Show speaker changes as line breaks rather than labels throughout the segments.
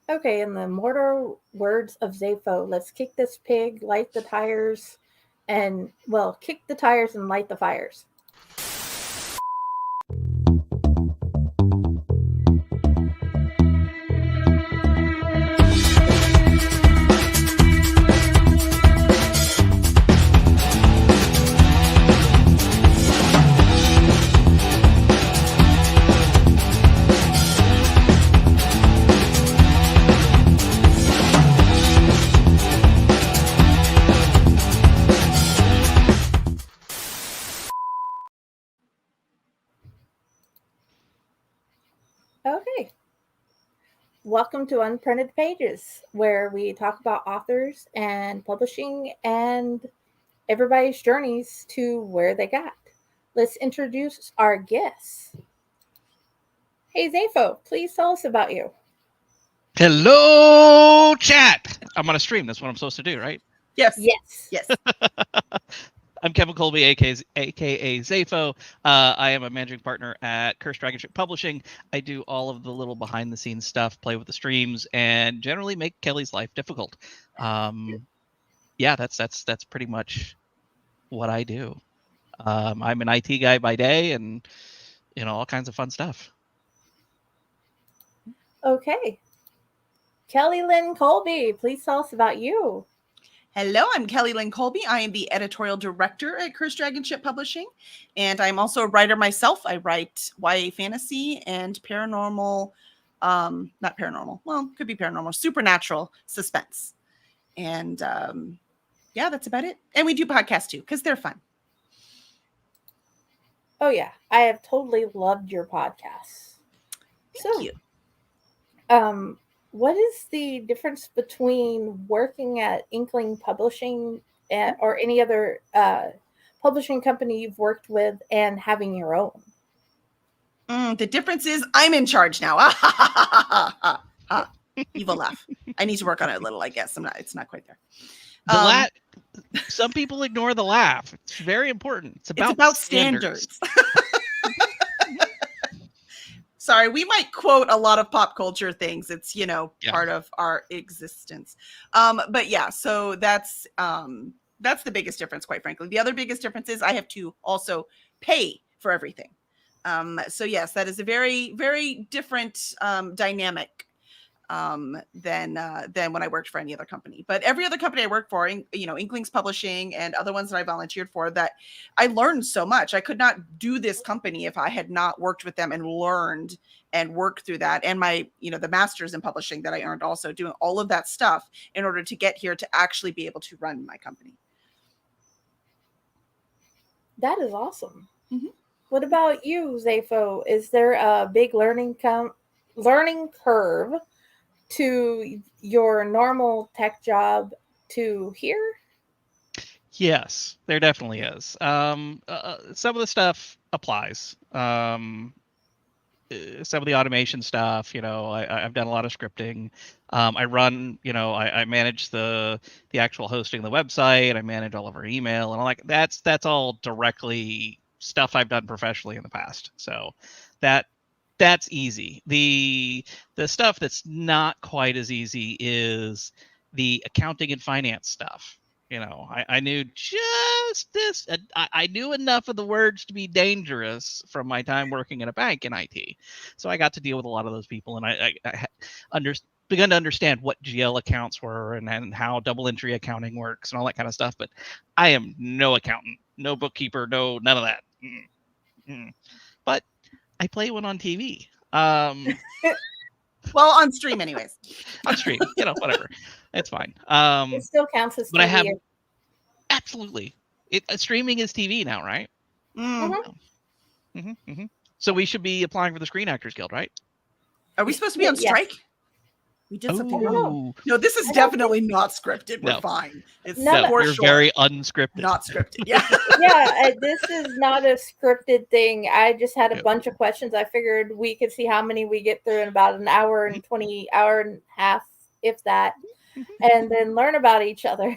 Okay, in the immortal words of Zaepho, let's kick this pig, light the tires, kick the tires and light the fires. Okay. Welcome to Unprinted Pages, where we talk about authors and publishing and everybody's journeys to where they got. Let's introduce our guests. Hey, Zaepho, please tell us about you.
Hello, chat. I'm on a stream. That's what I'm supposed to do, right?
Yes.
Yes.
Yes.
I'm Kevin Colby, aka Zaepho. I am a managing partner at Cursed Dragon Ship Publishing. I do all of the little behind-the-scenes stuff, play with the streams, and generally make Kelly's life difficult. Yeah, that's pretty much what I do. I'm an IT guy by day, and all kinds of fun stuff.
Okay. Kelly Lynn Colby, please tell us about you.
Hello, I'm Kelly Lynn Colby. I am the editorial director at Cursed Dragon Ship Publishing, and I'm also a writer myself. I write YA fantasy and paranormal, not paranormal, well, could be paranormal, supernatural suspense. And yeah, that's about it. And we do podcasts too, because they're fun.
Oh, yeah. I have totally loved your podcasts.
Thank you.
What is the difference between working at Inkling Publishing or any other publishing company you've worked with and having your own?
The difference is I'm in charge now. Evil laugh. I need to work on it a little, I guess. It's not quite there.
Some people ignore the laugh. It's very important. It's
about standards. Sorry, we might quote a lot of pop culture things. It's, part of our existence. But yeah, so that's the biggest difference, quite frankly. The other biggest difference is I have to also pay for everything. So yes, that is a very, very different dynamic than when I worked for any other company. But every other company I worked for, Inklings Publishing and other ones that I volunteered for, that I learned so much. I could not do this company if I had not worked with them and learned and worked through that. And my, the master's in publishing that I earned also, doing all of that stuff in order to get here to actually be able to run my company.
That is awesome.
Mm-hmm.
What about you, Zaepho? Is there a big learning curve to your normal tech job to here?
Yes, there definitely is. Some of the stuff applies. Some of the automation stuff, I've done a lot of scripting. I run, I manage the actual hosting of the website. I manage all of our email and all that. That's all directly stuff I've done professionally in the past. So that's easy. The stuff that's not quite as easy is the accounting and finance stuff. I knew just this. I knew enough of the words to be dangerous from my time working in a bank in IT. So I got to deal with a lot of those people, and I begun to understand what GL accounts were and how double entry accounting works and all that kind of stuff. But I am no accountant, no bookkeeper, none of that. But I play one on TV.
Well, on stream anyways.
On stream, whatever. It's fine.
It still counts as TV.
But I have absolutely. Streaming is TV now, right?
Mm-hmm.
Mm-hmm. So we should be applying for the Screen Actors Guild, right?
Are we supposed to be on strike? Yes. We did something wrong. No, this is definitely not scripted. We're fine. It's
you're very unscripted.
Not scripted. Yeah.
Yeah, this is not a scripted thing. I just had a bunch of questions. I figured we could see how many we get through in about an hour and 20 hour and a half, if that, and then learn about each other.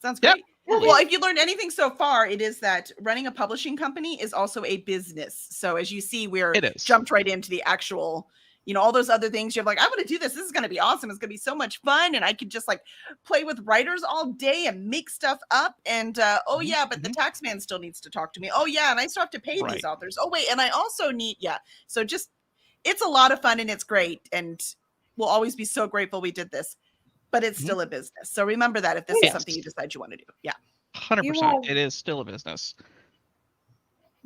Sounds great. Yep. Well, if you learned anything so far, it is that running a publishing company is also a business. So as you see, we're jumped right into the actual all those other things. You're like, I want to do this. This is going to be awesome. It's going to be so much fun. And I could just like play with writers all day and make stuff up. And, oh yeah, but the tax man still needs to talk to me. Oh yeah. And I still have to pay these authors. Oh wait. And I also need, So just, it's a lot of fun and it's great. And we'll always be so grateful we did this, but it's still a business. So remember that if this is something you decide you want to do. Yeah.
100%. It is still a business.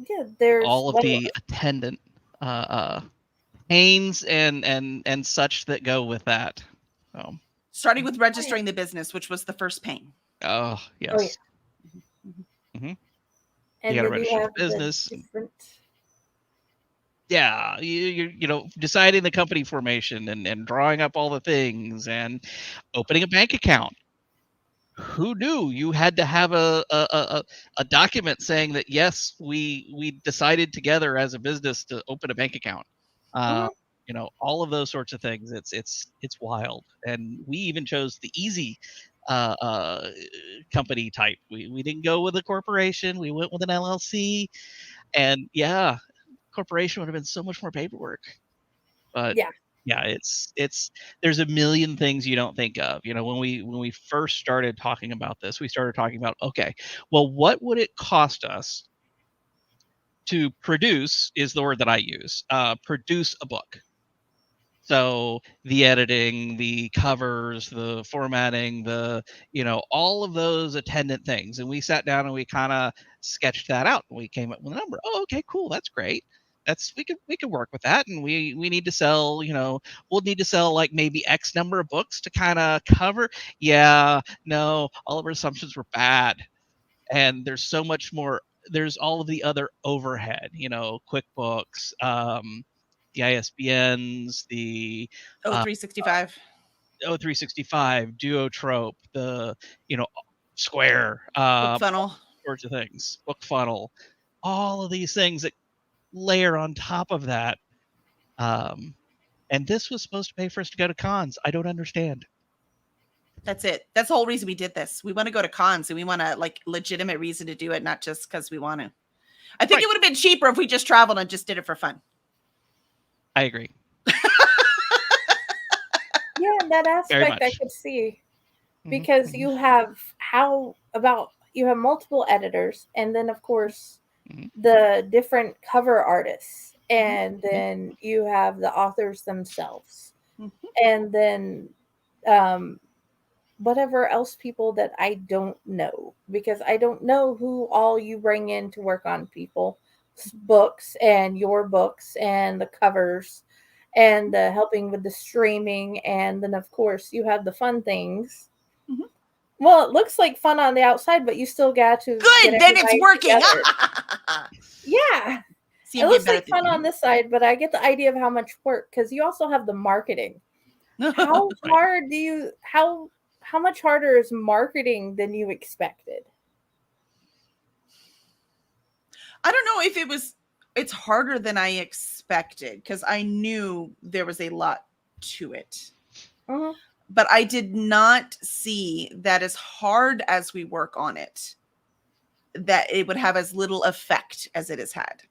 Yeah. There's
all of the attendant pains and such that go with that. So
starting with registering the business, which was the first pain.
Oh yes.
And
you gotta register the business. Yeah, you know, deciding the company formation and drawing up all the things and opening a bank account. Who knew you had to have a document saying that yes, we decided together as a business to open a bank account. You know, all of those sorts of things. It's wild, and we even chose the easy company type. We didn't go with a corporation. We went with an LLC, and corporation would have been so much more paperwork. But it's there's a million things you don't think of. You know, when we first started talking about this, we started talking about, okay, well, what would it cost us to produce, is the word that I use, produce a book. So the editing, the covers, the formatting, all of those attendant things. And we sat down and we kind of sketched that out. And we came up with a number. Oh, okay, cool. That's great. We could work with that. And we need to sell, we'll need to sell like maybe X number of books to kind of cover. Yeah, no, all of our assumptions were bad. And there's so much more. There's all of the other overhead, QuickBooks, the ISBNs, the
365,
Duotrope, the Square,
Funnel,
sorts of things, Book Funnel, all of these things that layer on top of that. And this was supposed to pay for us to go to cons. I don't understand.
That's it. That's the whole reason we did this. We want to go to cons and we want a legitimate reason to do it, not just because we want to. I think it would have been cheaper if we just traveled and just did it for fun.
I agree.
In that aspect I could see, because you have multiple editors, and then of course the different cover artists, and then you have the authors themselves, and then whatever else people that I don't know, because I don't know who all you bring in to work on people's books and your books and the covers and helping with the streaming. And then of course you have the fun things. Well, it looks like fun on the outside, but you still got to
then it's working.
It looks like fun on this side, but I get the idea of how much work, because you also have the marketing. How hard how much harder is marketing than you expected?
I don't know if it's harder than I expected, because I knew there was a lot to it. But I did not see that as hard as we work on it, that it would have as little effect as it has had.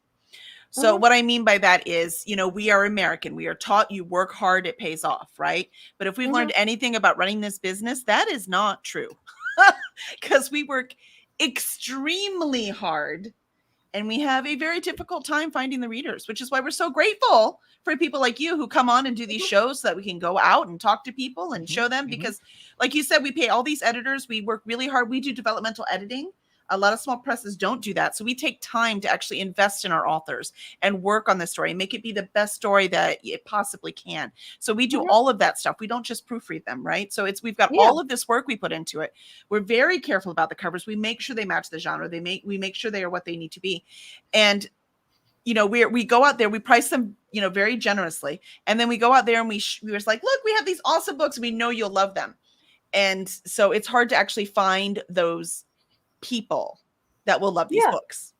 So what I mean by that is, we are American. We are taught you work hard, it pays off, right? But if we've learned anything about running this business, that is not true. Because we work extremely hard and we have a very difficult time finding the readers, which is why we're so grateful for people like you who come on and do these shows so that we can go out and talk to people and show them. Because like you said, we pay all these editors. We work really hard. We do developmental editing. A lot of small presses don't do that. So we take time to actually invest in our authors and work on the story and make it be the best story that it possibly can. So we do all of that stuff. We don't just proofread them, right? So we've got all of this work we put into it. We're very careful about the covers. We make sure they match the genre. We make sure they are what they need to be. And we go out there, we price them, very generously. And then we go out there and we were like, look, we have these awesome books. We know you'll love them. And so it's hard to actually find those people that will love these books.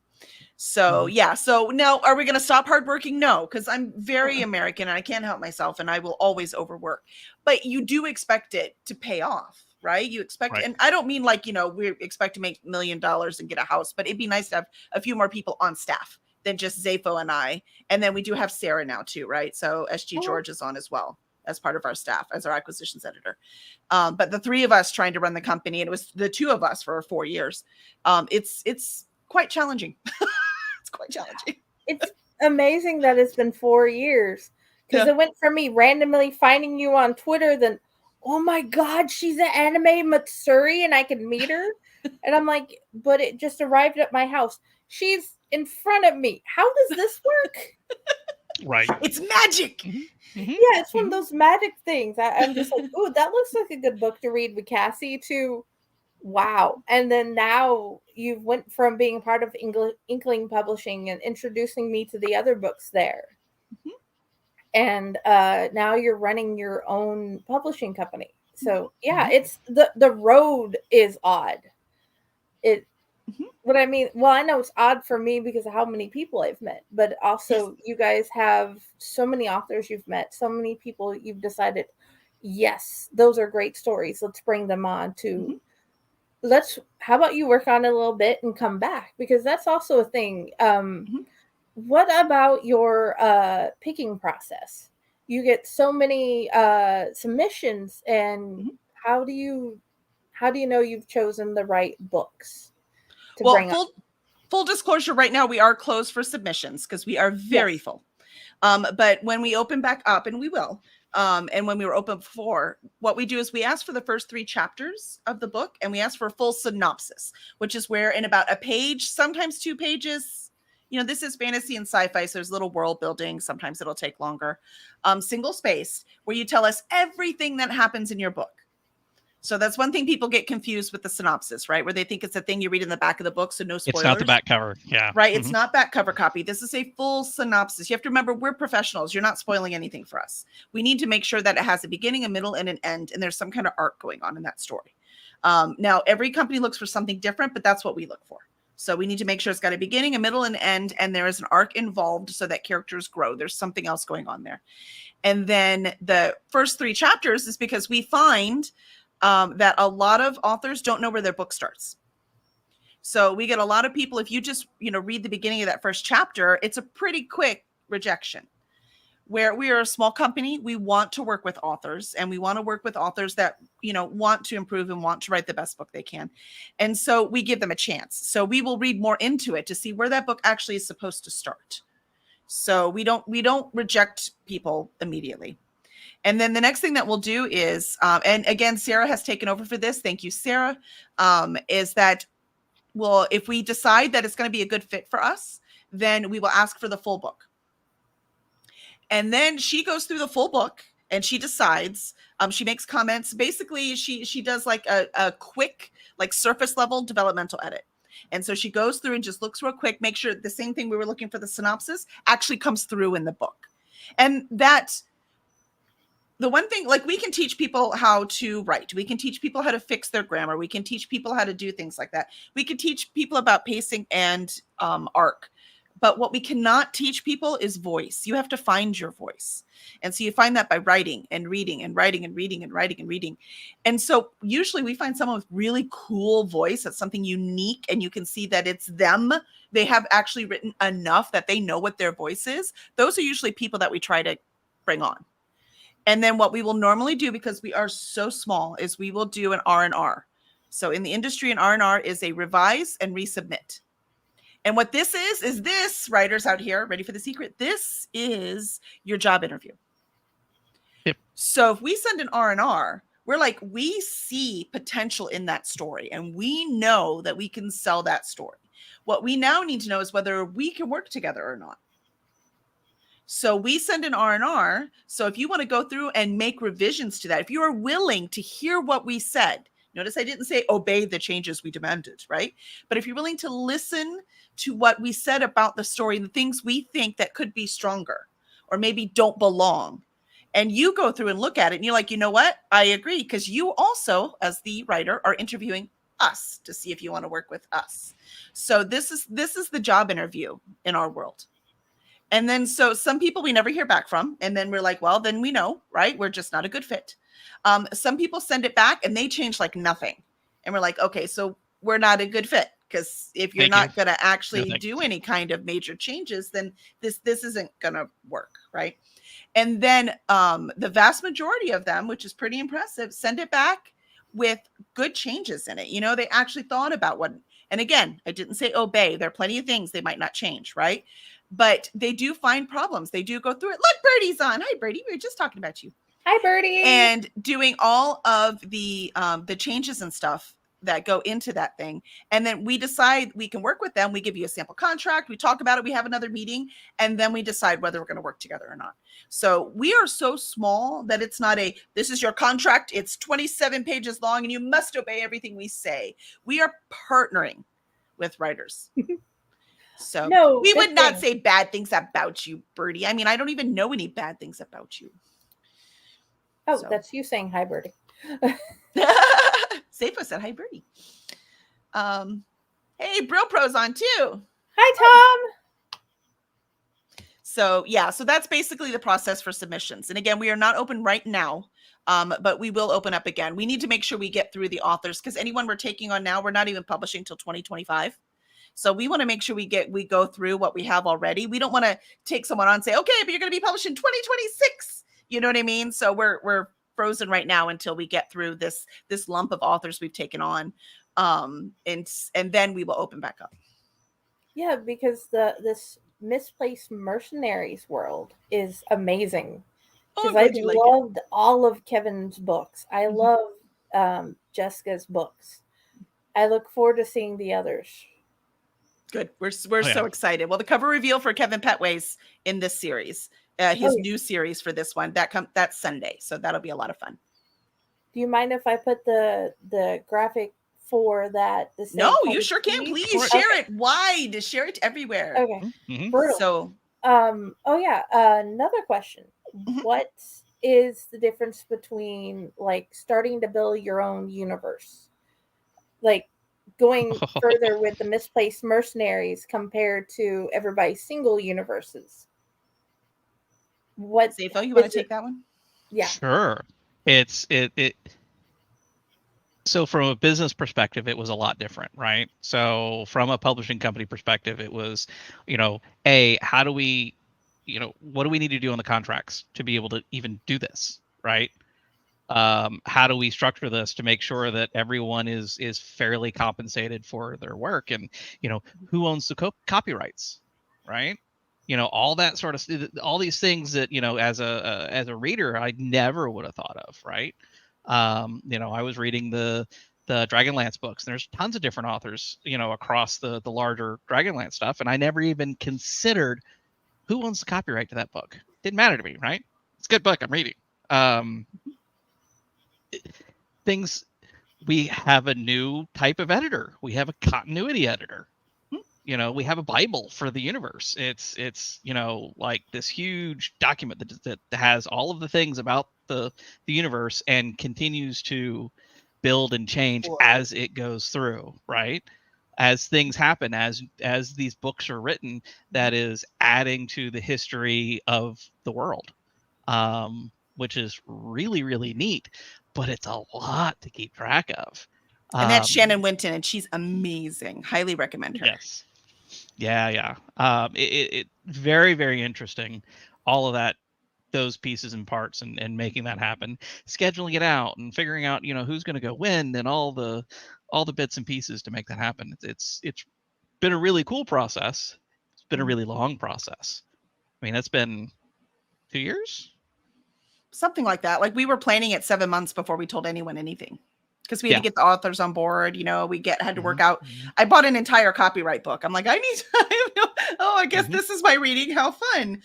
So so now, are we going to stop hardworking? No, because I'm very American and I can't help myself and I will always overwork. But you do expect it to pay off, right? You expect, and I don't mean like, we expect to make $1 million and get a house, but it'd be nice to have a few more people on staff than just Zaepho and I. And then we do have Sarah now too, right? So SG George is on as well as part of our staff, as our acquisitions editor. But the three of us trying to run the company, and it was the two of us for 4 years. It's quite challenging. It's quite challenging.
It's amazing that it's been 4 years, because it went from me randomly finding you on Twitter, then, oh my God, she's an anime Matsuri and I can meet her. And I'm like, but it just arrived at my house. She's in front of me. How does this work?
Right.
It's magic.
Mm-hmm. Mm-hmm.
Yeah, it's one of those magic things. I'm just like, oh, that looks like a good book to read with Cassie, to wow. And then now you went from being part of Inkling Publishing and introducing me to the other books there. Mm-hmm. And now you're running your own publishing company. So yeah, it's the road is odd. What I mean, well, I know it's odd for me because of how many people I've met, but also you guys have so many authors you've met, so many people you've decided, yes, those are great stories. Let's bring them on to, how about you work on it a little bit and come back? Because that's also a thing. What about your picking process? You get so many submissions, and how do you know you've chosen the right books?
Well, full disclosure, right now we are closed for submissions because we are very full. But when we open back up, and we will, and when we were open before, what we do is we ask for the first 3 chapters of the book, and we ask for a full synopsis, which is where in about a page, sometimes 2 pages, this is fantasy and sci-fi, so there's little world building. Sometimes it'll take longer. Single spaced, where you tell us everything that happens in your book. So that's one thing people get confused with the synopsis, right? Where they think it's a thing you read in the back of the book, so no spoilers.
It's not the back cover, yeah.
Right, it's not back cover copy. This is a full synopsis. You have to remember, we're professionals. You're not spoiling anything for us. We need to make sure that it has a beginning, a middle, and an end, and there's some kind of arc going on in that story. Now, every company looks for something different, but that's what we look for. So we need to make sure it's got a beginning, a middle, and end, and there is an arc involved so that characters grow. There's something else going on there. And then the first 3 chapters is because we find that a lot of authors don't know where their book starts. So we get a lot of people, if you just, read the beginning of that first chapter, it's a pretty quick rejection. Where we are a small company, we want to work with authors, and we want to work with authors that, want to improve and want to write the best book they can. And so we give them a chance. So we will read more into it to see where that book actually is supposed to start. So we don't reject people immediately. And then the next thing that we'll do is, and again, Sarah has taken over for this. Thank you, Sarah. Is that, well, if we decide that it's going to be a good fit for us, then we will ask for the full book. And then she goes through the full book and she decides, she makes comments. Basically, she does like a quick, like surface level developmental edit. And so she goes through and just looks real quick, make sure the same thing we were looking for the synopsis actually comes through in the book. And that, the one thing, like, we can teach people how to write. We can teach people how to fix their grammar. We can teach people how to do things like that. We can teach people about pacing and arc. But what we cannot teach people is voice. You have to find your voice. And so you find that by writing and reading and writing and reading and writing and reading. And so usually we find someone with really cool voice. That's something unique. And you can see that it's them. They have actually written enough that they know what their voice is. Those are usually people that we try to bring on. And then what we will normally do, because we are so small, is we will do an R&R. So in the industry, an R&R is a revise and resubmit. And what this is this, writers out here, ready for the secret? This is your job interview.
Yep.
So if we send an R&R, we're like, we see potential in that story, and we know that we can sell that story. What we now need to know is whether we can work together or not. So we send an R&R. So if you want to go through and make revisions to that, if you are willing to hear what we said, notice I didn't say obey the changes we demanded, right? But if you're willing to listen to what we said about the story and the things we think that could be stronger or maybe don't belong, and you go through and look at it and you're like, you know what? I agree. Because you also, as the writer, are interviewing us to see if you want to work with us. So this is the job interview in our world. And then, so some people we never hear back from. And then we're like, well, then we know, right? We're just not a good fit. Some people send it back and they change like nothing. And we're like, okay, so we're not a good fit because if you're not going to actually do any kind of major changes, then this isn't going to work, right? And then the vast majority of them, which is pretty impressive, send it back with good changes in it. You know, they actually thought about what, and again, I didn't say obey. There are plenty of things they might not change, right? But they do find problems. They do go through it. Look, Birdie's on. Hi, Birdie. We were just talking about you.
Hi, Birdie.
And doing all of the changes and stuff that go into that thing. And then we decide we can work with them. We give you a sample contract. We talk about it. We have another meeting. And then we decide whether we're going to work together or not. So we are so small that it's not this is your contract. It's 27 pages long and you must obey everything we say. We are partnering with writers. So we would not say bad things about you, Birdie. I mean, I don't even know any bad things about you.
Oh, so. That's you saying hi, Birdie.
Zaepho said hi, Birdie. Hey, Brill Pro's on too.
Hi, Tom.
So yeah, so that's basically the process for submissions. And again, we are not open right now, but we will open up again. We need to make sure we get through the authors because anyone we're taking on now, we're not even publishing until 2025. So we want to make sure we go through what we have already. We don't want to take someone on and say, okay, but you're going to be published in 2026. You know what I mean? So we're frozen right now until we get through this lump of authors we've taken on. And then we will open back up.
Yeah, because this Misplaced Mercenaries world is amazing. Because I loved all of Kevin's books. I love Jessica's books. I look forward to seeing the others.
Good. We're so excited. Well, the cover reveal for Kevin Petway's in this series. His new series for this one that's Sunday, so that'll be a lot of fun.
Do you mind if I put the graphic for that?
No, you sure can. Please share it wide. Share it everywhere.
Okay.
Mm-hmm.
So,
another question: what is the difference between like starting to build your own universe, like going further with the Misplaced Mercenaries compared to everybody's single universes? What,
Zaepho, you want to take that one?
Yeah,
sure. So from a business perspective, it was a lot different, right? So from a publishing company perspective, it was, how do we, what do we need to do on the contracts to be able to even do this, right? How do we structure this to make sure that everyone is fairly compensated for their work, and who owns the copyrights, right? All that sort of all these things that as a reader I never would have thought of, right? I was reading the Dragonlance books. There's tons of different authors across the larger Dragonlance stuff, and I never even considered who owns the copyright to that book. Didn't matter to me, right? It's a good book, I'm reading. We have a new type of editor. We have a continuity editor. We have a Bible for the universe. It's like this huge document that has all of the things about the universe and continues to build and change as it goes through, right? As things happen, as these books are written, that is adding to the history of the world, which is really, really neat, but it's a lot to keep track of.
And that's Shannon Winton, and she's amazing. Highly recommend her.
Yes. Yeah. It very, very interesting. All of that, those pieces and parts, and making that happen, scheduling it out, and figuring out who's going to go when, and all the bits and pieces to make that happen. It's been a really cool process. It's been a really long process. I mean, it's been 2 years,
something like that. Like we were planning it 7 months before we told anyone anything. Because we had to get the authors on board, we had to work out. I bought an entire copyright book. I'm like, I need time. I guess this is my reading. How fun.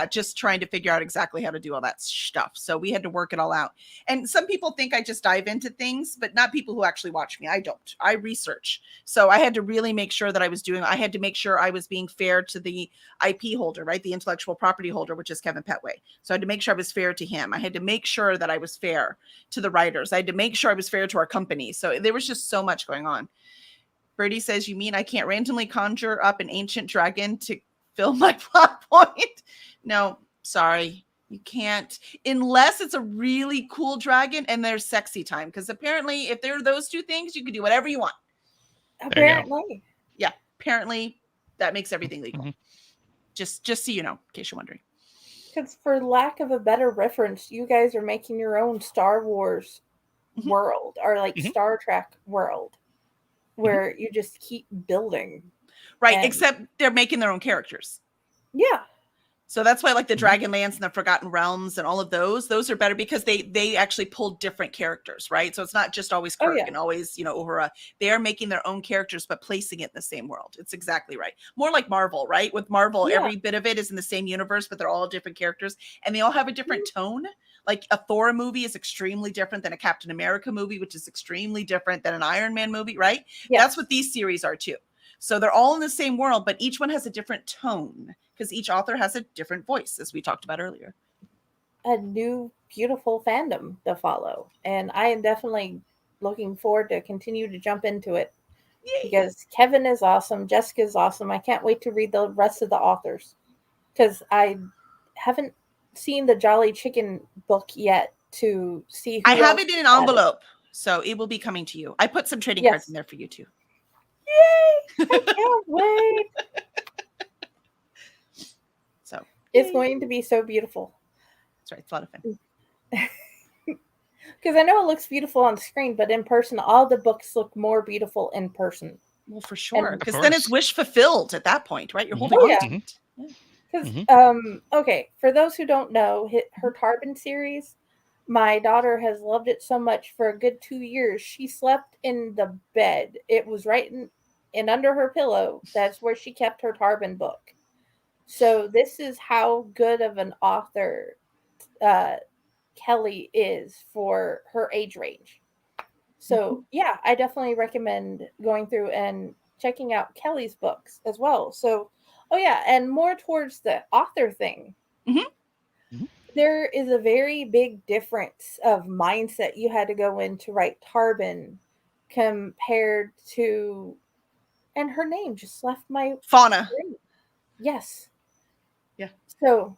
Just trying to figure out exactly how to do all that stuff. So we had to work it all out. And some people think I just dive into things, but not people who actually watch me. I don't. I research. So I had to really make sure that I had to make sure I was being fair to the IP holder, right? The intellectual property holder, which is Kevin Petway. So I had to make sure I was fair to him. I had to make sure that I was fair to the writers. I had to make sure I was fair to our company. So there was just so much going on. Birdie says, you mean I can't randomly conjure up an ancient dragon to fill my plot point? No, sorry. You can't, unless it's a really cool dragon and there's sexy time. Because apparently if there are those two things, you can do whatever you want.
Apparently.
Yeah, apparently that makes everything legal.
Mm-hmm.
Just so you know, in case you're wondering.
Because for lack of a better reference, you guys are making your own Star Wars world or like Star Trek world where you just keep building.
Right, except they're making their own characters.
Yeah.
So that's why like the Dragonlance and the Forgotten Realms and all of those are better because they actually pull different characters, right? So it's not just always Kirk and always, Uhura. They are making their own characters, but placing it in the same world. It's exactly right. More like Marvel, right? With Marvel, every bit of it is in the same universe, but they're all different characters and they all have a different tone. Like a Thor movie is extremely different than a Captain America movie, which is extremely different than an Iron Man movie, right? Yes. That's what these series are too. So they're all in the same world, but each one has a different tone because each author has a different voice, as we talked about earlier.
A new, beautiful fandom to follow. And I am definitely looking forward to continue to jump into it. Yay. Because Kevin is awesome. Jessica is awesome. I can't wait to read the rest of the authors because I haven't seen the Jolly Chicken book yet to see who
I have it in an envelope, so it will be coming to you. I put some trading cards in there for you too.
Yay! I can't wait.
So
it's going to be so beautiful.
That's right. It's a lot of fun.
Because I know it looks beautiful on screen, but in person, all the books look more beautiful in person.
Well, for sure. Because then it's wish fulfilled at that point, right? You're holding
on
to it.
Because, okay, for those who don't know, her Tarbin series, my daughter has loved it so much for a good 2 years. She slept in the bed. It was right in under her pillow. That's where she kept her Tarbin book. So this is how good of an author Kelly is for her age range. So yeah, I definitely recommend going through and checking out Kelly's books as well. So, oh yeah, and more towards the author thing. There is a very big difference of mindset you had to go in to write Tarbin compared to, and her name just left my
Fauna.
brain. Yes.
Yeah.
So,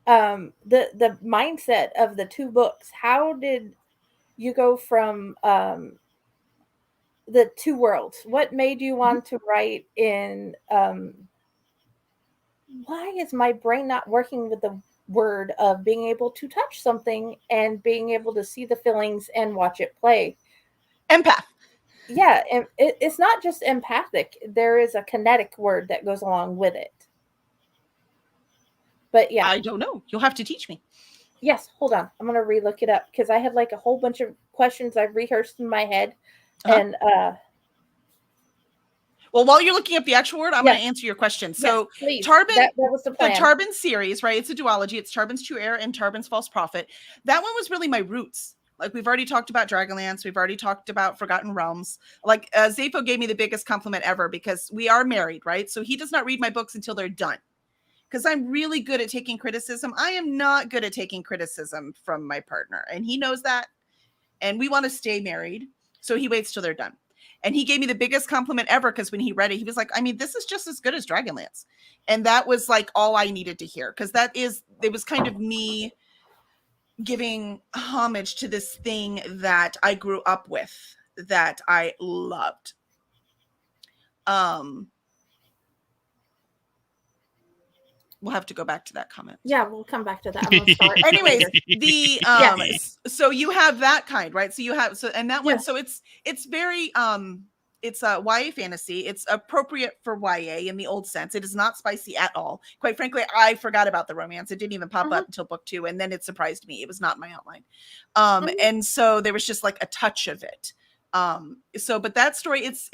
the mindset of the two books. How did you go from the two worlds? What made you want to write in? Why is my brain not working with the word of being able to touch something and being able to see the feelings and watch it play?
Empath.
Yeah, and it's not just empathic. There is a kinetic word that goes along with it. But yeah.
I don't know. You'll have to teach me.
Yes, hold on. I'm going to relook it up because I had like a whole bunch of questions I've rehearsed in my head. And
well, while you're looking up the actual word, I'm going to answer your question. So Tarbin,
that was the plan.
The Tarbin series, right? It's a duology. It's Tarbin's True Heir and Tarbin's False Prophet. That one was really my roots. Like we've already talked about Dragonlance. We've already talked about Forgotten Realms. Like Zaepho gave me the biggest compliment ever because we are married, right? So he does not read my books until they're done. Because I'm really good at taking criticism. I am not good at taking criticism from my partner. And he knows that. And we want to stay married. So he waits till they're done. And he gave me the biggest compliment ever because when he read it, he was like, I mean, this is just as good as Dragonlance. And that was like all I needed to hear. Because it was kind of me giving homage to this thing that I grew up with, that I loved. We'll have to go back to that comment.
Yeah, we'll come back to that.
Anyways, so you have that kind, right? So you have and that one, so it's very it's a YA fantasy. It's appropriate for YA in the old sense. It is not spicy at all. Quite frankly, I forgot about the romance. It didn't even pop up until book 2, and then it surprised me. It was not in my outline. And so there was just like a touch of it. But that story, it's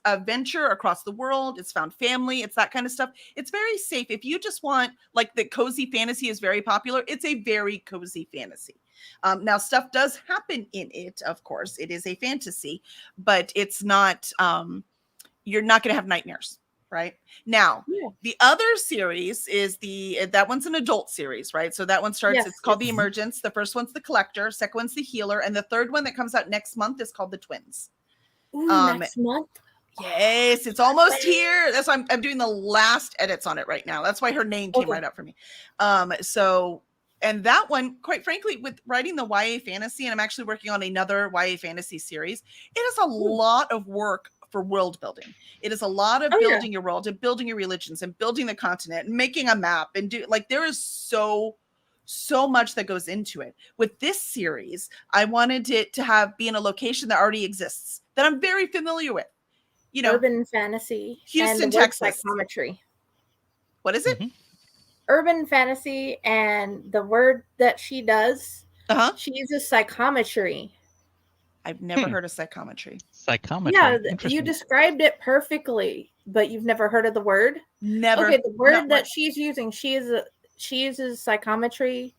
a venture across the world. It's found family. It's that kind of stuff. It's very safe. If you just want, like, the cozy fantasy is very popular. It's a very cozy fantasy. Now stuff does happen in it. Of course, it is a fantasy, but it's not, you're not going to have nightmares. Right now, the other series is that one's an adult series, right? So that one starts, it's called The Emergence. The first one's The Collector. Second one's The Healer. And the third one that comes out next month is called The Twins.
Ooh, next month?
Yes, it's almost here. That's why I'm doing the last edits on it right now. That's why her name came right up for me. And that one, quite frankly, with writing the YA fantasy, and I'm actually working on another YA fantasy series, it is a lot of work for world building. It is a lot of building your world and building your religions and building the continent and making a map and there is so much that goes into it. With this series, I wanted it to be in a location that already exists, that I'm very familiar with. You know,
urban fantasy,
Houston,
and the
Texas.
word psychometry.
What is it?
Mm-hmm.
Urban fantasy, and the word that she does, she uses psychometry.
I've never heard of psychometry.
Psychometry.
Yeah, you described it perfectly, but you've never heard of the word?
Never.
Okay, the word that she's using, she uses psychometry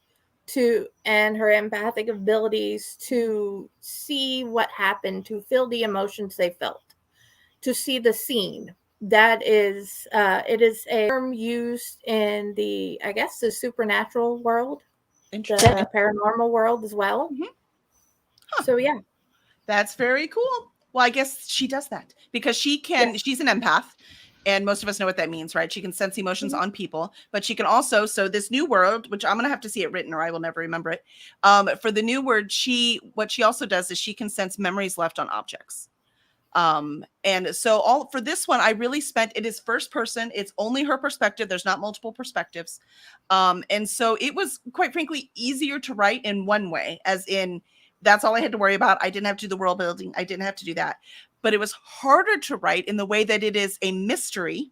and her empathic abilities to see what happened, to feel the emotions they felt, to see the scene. That is, it is a term used in the supernatural world, the paranormal world as well.
Mm-hmm.
So yeah,
that's very cool. Well, I guess she does that because she's an empath. And most of us know what that means, right? She can sense emotions on people, but she can also, so this new word, which I'm going to have to see it written or I will never remember it. For the new word, what she also does is she can sense memories left on objects. And so for this one, I really it is first person. It's only her perspective. There's not multiple perspectives. And so it was quite frankly easier to write in one way, as in that's all I had to worry about. I didn't have to do the world building. I didn't have to do that. But it was harder to write in the way that it is a mystery,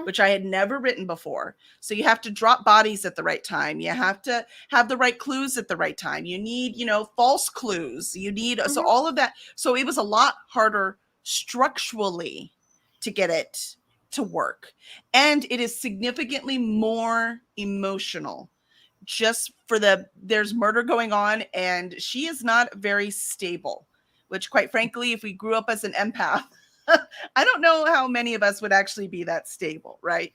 which I had never written before. So you have to drop bodies at the right time. You have to have the right clues at the right time. You need, false clues. You need, so all of that. So it was a lot harder structurally to get it to work. And it is significantly more emotional. Just for there's murder going on and she is not very stable, which quite frankly, if we grew up as an empath, I don't know how many of us would actually be that stable, right?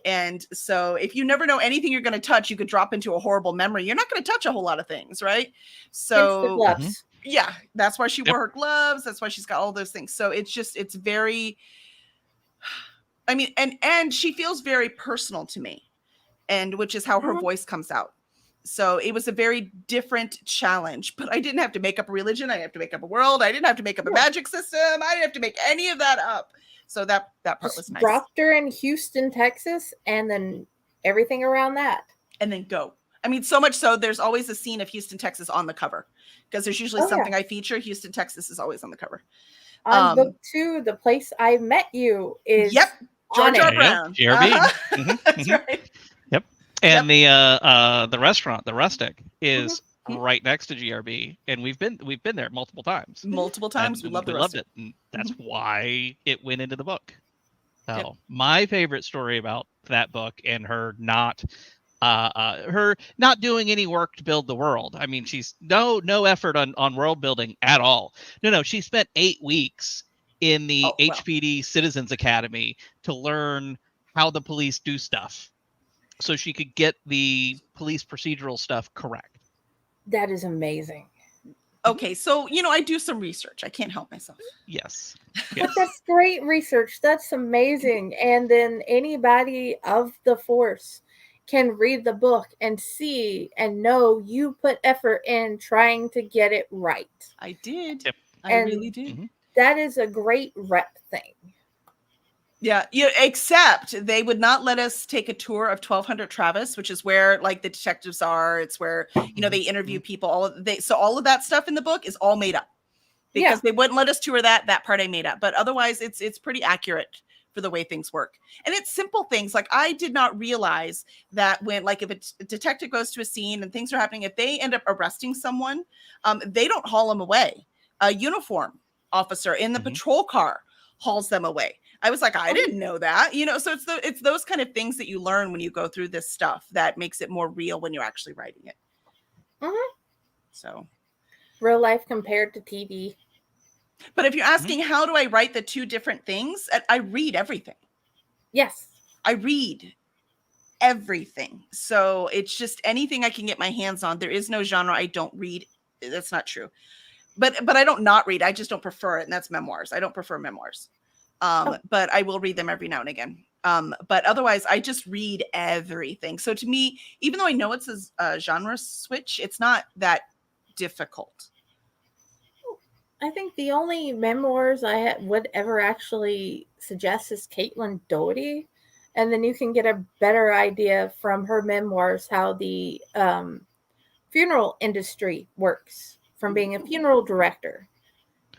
And so if you never know anything you're going to touch, you could drop into a horrible memory. You're not going to touch a whole lot of things, right? So
gloves.
Yeah, that's why she wore her gloves. That's why she's got all those things. So it's very, I mean, and she feels very personal to me, and which is how her voice comes out. So it was a very different challenge, but I didn't have to make up a religion. I didn't have to make up a world. I didn't have to make up a magic system. I didn't have to make any of that up. So that part was nice.
Dropped her in Houston, Texas, and then everything around that.
And then go. I mean, so much so there's always a scene of Houston, Texas on the cover because there's usually something I feature. Houston, Texas is always on the cover.
On book 2, The Place I Met You is
George R. Brown.
GRB.
That's right.
Yep. And the restaurant, the Rustic, is right next to GRB, and we've been there multiple times.
Multiple times. We loved
it, and that's why it went into the book. So my favorite story about that book and her not doing any work to build the world. I mean, she's no effort on world building at all. No, she spent 8 weeks in the HPD Citizens Academy to learn how the police do stuff, so she could get the police procedural stuff correct.
That is amazing.
Okay, so I do some research. I can't help myself.
Yes.
But that's great research. That's amazing. And then anybody of the force can read the book and see and know you put effort in trying to get it right.
I did.
Yep.
I really did.
That is a great rep thing.
Yeah, except they would not let us take a tour of 1200 Travis, which is where the detectives are. It's where they interview people. So all of that stuff in the book is all made up because they wouldn't let us tour that. That part I made up, but otherwise it's pretty accurate for the way things work. And it's simple things. Like I did not realize that when if a detective goes to a scene and things are happening, if they end up arresting someone, they don't haul them away. A uniform officer in the patrol car hauls them away. I was like, I didn't know that, so it's those kind of things that you learn when you go through this stuff that makes it more real when you're actually writing it. So
real life compared to TV.
But if you're asking, how do I write the two different things? I read everything.
Yes.
I read everything. So it's just anything I can get my hands on. There is no genre I don't read. That's not true. But I don't not read. I just don't prefer it. And that's memoirs. I don't prefer memoirs. But I will read them every now and again. But otherwise, I just read everything. So to me, even though I know it's a genre switch, it's not that difficult.
I think the only memoirs I would ever actually suggest is Caitlin Doherty, and then you can get a better idea from her memoirs how the funeral industry works from being a funeral director.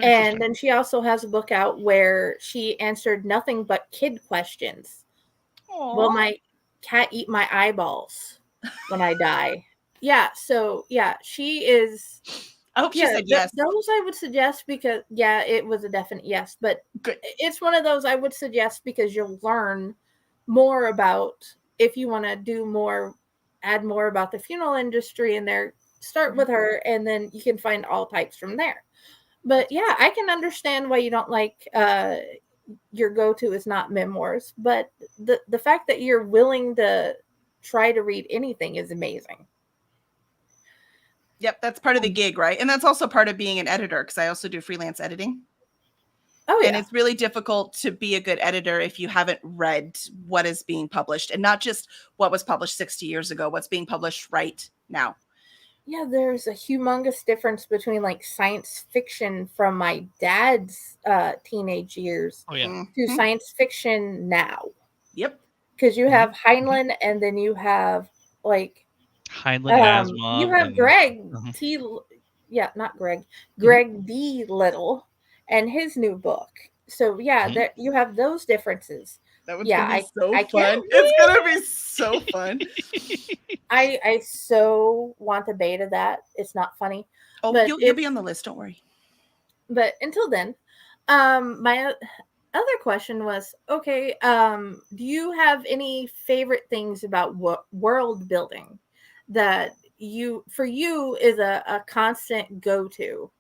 And then she also has a book out where she answered nothing but kid questions.
Aww.
Will my cat eat my eyeballs when I die? Yeah, so yeah, she is.
I hope she said yes.
Those I would suggest because it was a definite yes. But
good.
It's one of those I would suggest because you'll learn more about if you want to do more, add more about the funeral industry in there. Start with her, and then you can find all types from there. But yeah, I can understand why you don't like your go-to is not memoirs. But the fact that you're willing to try to read anything is amazing.
Yep, that's part of the gig, right? And that's also part of being an editor because I also do freelance editing.
Oh, yeah.
And it's really difficult to be a good editor if you haven't read what is being published and not just what was published 60 years ago, what's being published right now.
Yeah, there's a humongous difference between like science fiction from my dad's teenage years to science fiction now.
Yep.
Because you have Heinlein and then you have like
Heinlein, Asimov.
You have Greg T. Yeah, not Greg. Greg D. Little and his new book. So yeah, you have those differences.
That one's gonna be so fun. It's gonna be so fun.
I so want the beta that. It's not funny.
Oh, but you'll be on the list, don't worry.
But until then, my other question was, okay, do you have any favorite things about world building that for you is a constant go-to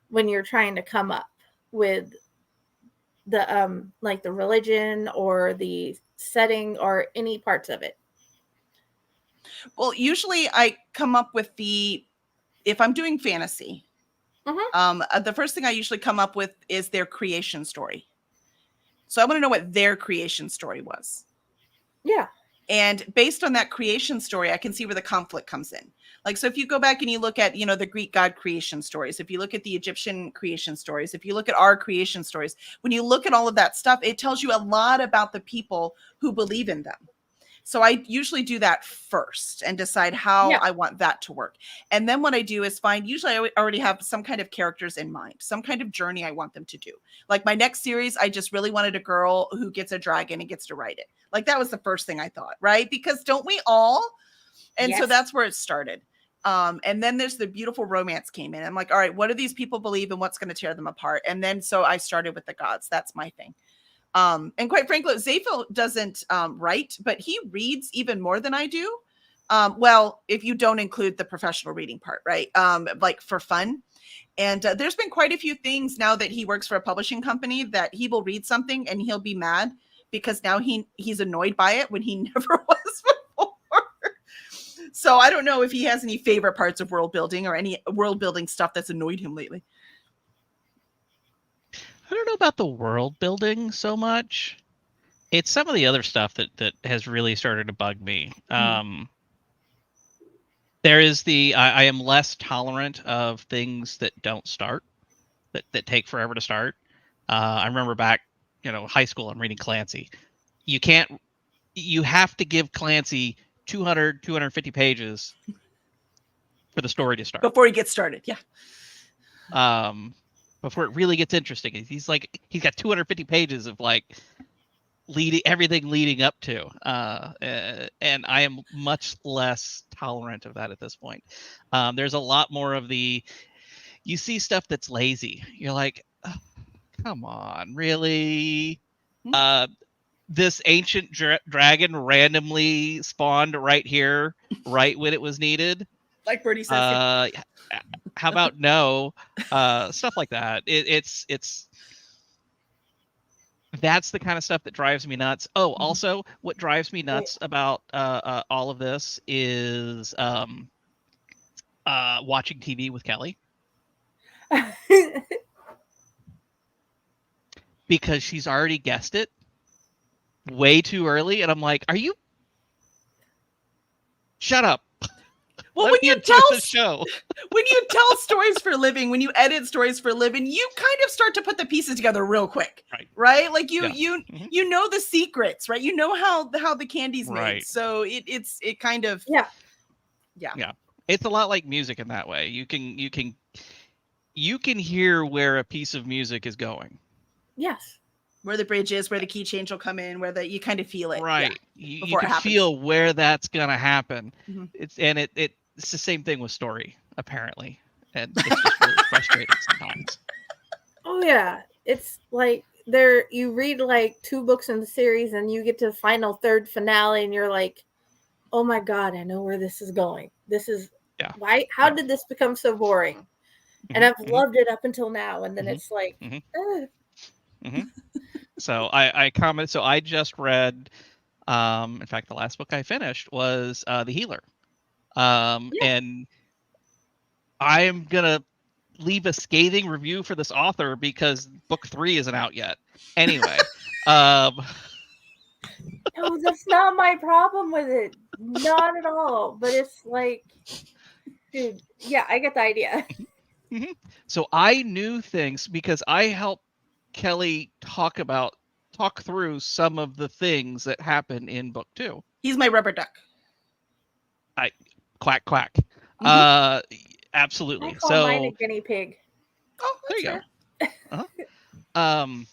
when you're trying to come up with the like the religion or the setting or any parts of it?
Well, usually I come up with if I'm doing fantasy, the first thing I usually come up with is their creation story. So I want to know what their creation story was.
Yeah.
And based on that creation story, I can see where the conflict comes in. Like, so if you go back and you look at, the Greek god creation stories, if you look at the Egyptian creation stories, if you look at our creation stories, when you look at all of that stuff, it tells you a lot about the people who believe in them. So I usually do that first and decide how I want that to work. And then what I do is usually I already have some kind of characters in mind, some kind of journey I want them to do. Like my next series, I just really wanted a girl who gets a dragon and gets to ride it. Like that was the first thing I thought, right? Because don't we all? And so that's where it started. And then there's the beautiful romance came in. I'm like, all right, what do these people believe and what's going to tear them apart? And then so I started with the gods. That's my thing. And quite frankly, Zaepho doesn't write, but he reads even more than I do. Well, if you don't include the professional reading part, right? Like for fun. And there's been quite a few things now that he works for a publishing company that he will read something and he'll be mad because now he's annoyed by it when he never was before. So I don't know if he has any favorite parts of world building or any world building stuff that's annoyed him lately.
I don't know about the world building so much. It's some of the other stuff that has really started to bug me. There is I am less tolerant of things that don't start, that take forever to start. I remember back, high school, I'm reading Clancy. You have to give Clancy 200, 250 pages for the story to start.
Before he gets started, yeah.
Before it really gets interesting. He's got 250 pages of everything leading up to. And I am much less tolerant of that at this point. There's a lot more of you see stuff that's lazy. You're like, oh, come on, really? This ancient dragon randomly spawned right here, right when it was needed.
Like Birdie says.
How about no? Stuff like that. It's that's the kind of stuff that drives me nuts. Oh, also, what drives me nuts about all of this is watching TV with Kelly. Because she's already guessed it way too early, and I'm like, "Are you? Shut up!"
Well,
Let
when
me
you
enjoy the show.
when you tell stories for a living, when you edit stories for a living, you kind of start to put the pieces together real quick, right? Like you know the secrets, right? You know how the candy's made, so it kind of
yeah.
It's a lot like music in that way. You can hear where a piece of music is going.
Yes.
Where the bridge is, where the key change will come in, where you kind of feel it,
right? You can feel where that's gonna happen.
Mm-hmm.
It's the same thing with story, apparently, and it's just really frustrating sometimes.
Oh yeah, it's like you read like 2 books in the series, and you get to the final third finale, and you're like, oh my god, I know where this is going. This is why. How did this become so boring? Mm-hmm. And I've loved it up until now, and then it's like.
So I commented. So I just read. In fact, the last book I finished was The Healer. And I am gonna leave a scathing review for this author because book 3 isn't out yet. Anyway,
no, that's not my problem with it. Not at all. But it's like, dude, yeah, I get the idea.
So I knew things because I helped Kelly talk through some of the things that happen in book 2.
He's my rubber duck.
Quack quack. Absolutely.
I call mine a guinea pig.
Oh,
there you go.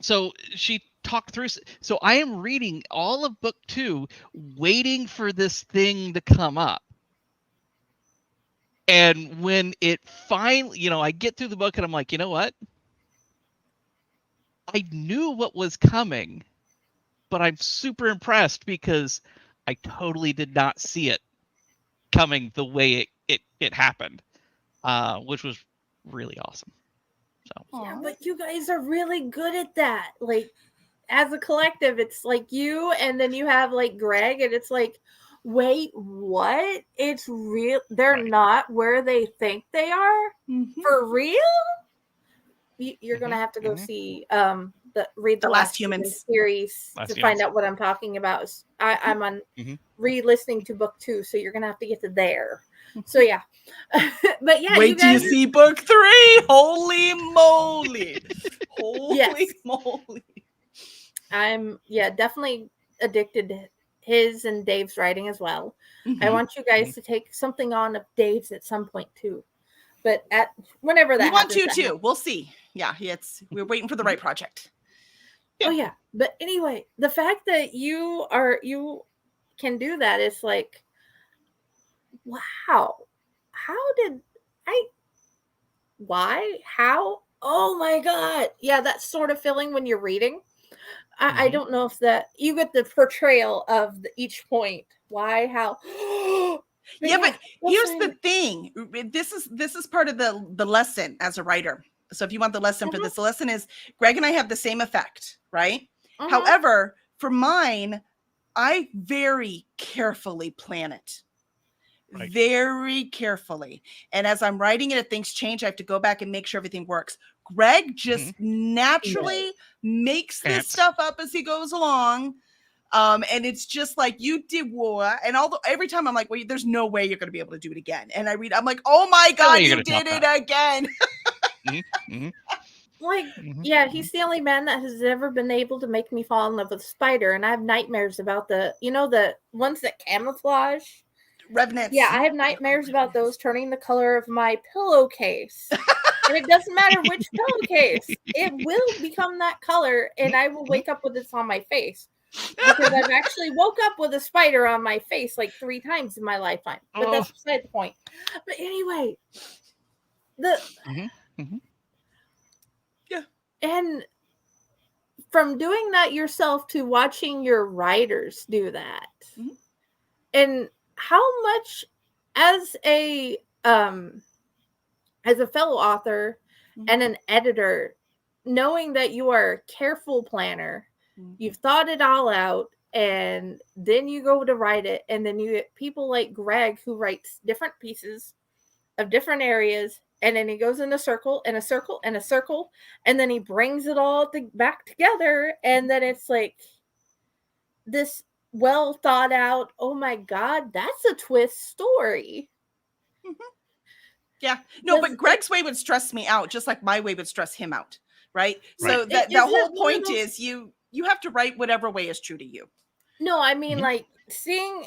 So she talked through. So I am reading all of book 2, waiting for this thing to come up. And when it finally, I get through the book and I'm like, you know what? I knew what was coming, but I'm super impressed because I totally did not see it coming the way it happened, which was really awesome. So
yeah, but you guys are really good at that. Like, as a collective, it's like you, and then you have like Greg, and it's like, wait, what? It's real. They're not where they think they are. For real. You're gonna have to go see read the Last Humans series to find out what I'm talking about. I'm on re-listening to book 2, so you're gonna have to get to there. So yeah, but yeah,
wait till you see book 3. Holy moly! Holy moly!
I'm definitely addicted to his and Dave's writing as well. I want you guys to take something on of Dave's at some point too. But whenever that happens,
we want to too. We'll see. Yeah, we're waiting for the right project.
Oh yeah, but anyway, the fact that you can do that is like, wow. How did I? Why? How? Oh my god! Yeah, that sort of feeling when you're reading. I don't know if that you get the portrayal of each point. Why? How?
But here's the thing. This is part of the lesson as a writer. So if you want the lesson for this, the lesson is Greg and I have the same effect, right? However, for mine, I very carefully plan it. Very carefully. And as I'm writing it, if things change, I have to go back and make sure everything works. Greg just naturally makes this stuff up as he goes along. And it's just like, you did what? And every time I'm like, well, there's no way you're going to be able to do it again. And I read, I'm like, oh my God, you did it again.
Yeah, he's the only man that has ever been able to make me fall in love with a spider. And I have nightmares about the ones that camouflage.
Revenants.
Yeah, I have nightmares about those turning the color of my pillowcase. And it doesn't matter which pillowcase. It will become that color, and I will wake up with this on my face. Because I've actually woke up with a spider on my face like 3 times in my lifetime. But that's beside the point. But anyway, and from doing that yourself to watching your writers do that, and how much as a fellow author and an editor, knowing that you are a careful planner, you've thought it all out, and then you go to write it, and then you get people like Greg who writes different pieces of different areas, and then he goes in a circle and a circle and a circle, and then he brings it all back together, and then it's like this well thought out, oh my God, that's a twist story.
Yeah. No, but Greg's way would stress me out, just like my way would stress him out. Right. So that the whole point is you have to write whatever way is true to you.
No, I mean, like, seeing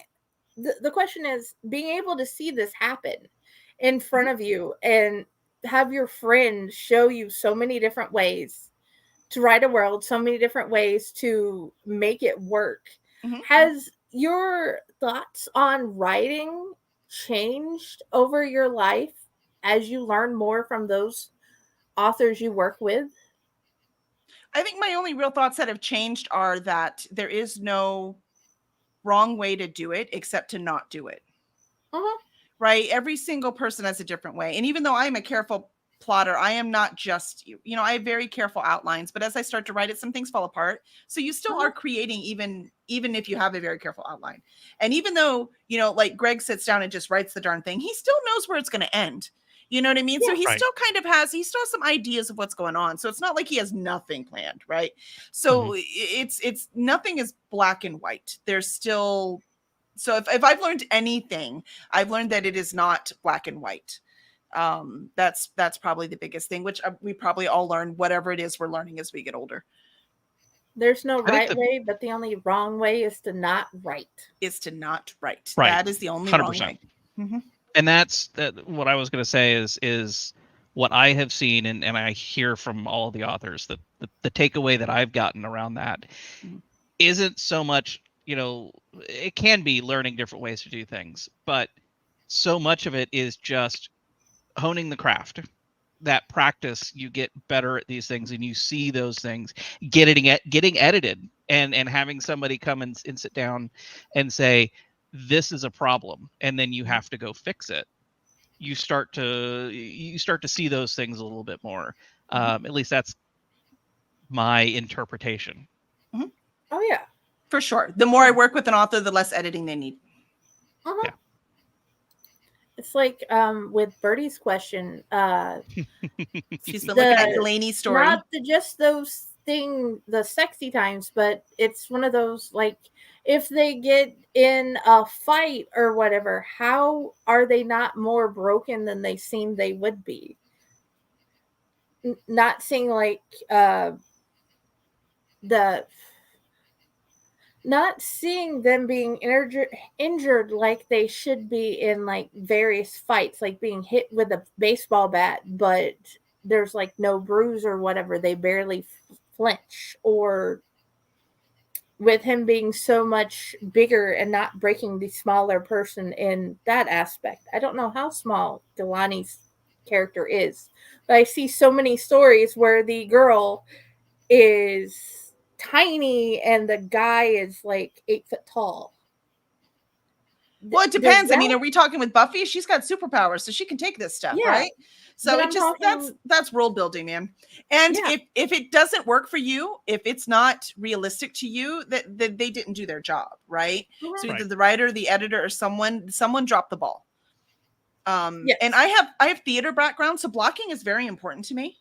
the question is being able to see this happen in front of you and have your friend show you so many different ways to write a world, so many different ways to make it work. Has your thoughts on writing changed over your life as you learn more from those authors you work with?
I think my only real thoughts that have changed are that there is no wrong way to do it except to not do it. Right? Every single person has a different way. And even though I'm a careful plotter, I am not just, I have very careful outlines, but as I start to write it, some things fall apart. So you still are creating even if you have a very careful outline. And even though, like Greg sits down and just writes the darn thing, he still knows where it's going to end. You know what I mean? Yeah, so he still kind of he still has some ideas of what's going on. So it's not like he has nothing planned, right? So it's nothing is black and white. There's still, so if I've learned anything, I've learned that it is not black and white. That's probably the biggest thing, which we probably all learn whatever it is we're learning as we get older.
There's no right way, but the only wrong way is to not write.
Is to not write. Right. That is the only 100%. Wrong way.
And that's what I was going to say is what I have seen and I hear from all of the authors that the takeaway that I've gotten around that isn't so much, it can be learning different ways to do things, but so much of it is just honing the craft. That practice, you get better at these things and you see those things getting edited and having somebody come and sit down and say, this is a problem, and then you have to go fix it. You start to see those things a little bit more. At least that's my interpretation.
Oh yeah,
for sure. The more I work with an author, the less editing they need.
Yeah. It's like with Birdie's question.
She's been looking at Delaney's story.
Not just those things, the sexy times, but it's one of those, like, if they get in a fight or whatever, how are they not more broken than they seem they would be? Not seeing like not seeing them being injured like they should be in like various fights, like being hit with a baseball bat, but there's like no bruise or whatever. They barely flinch, or with him being so much bigger and not breaking the smaller person in that aspect. I don't know how small Delaney's character is, but I see so many stories where the girl is tiny and the guy is like 8 foot tall.
Well, it depends. I mean, are we talking with Buffy? She's got superpowers, so she can take this stuff, right? So it just that's world building, man. And if it doesn't work for you, if it's not realistic to you, that they didn't do their job, right? So either the writer, the editor, or someone dropped the ball. And I have theater background, so blocking is very important to me.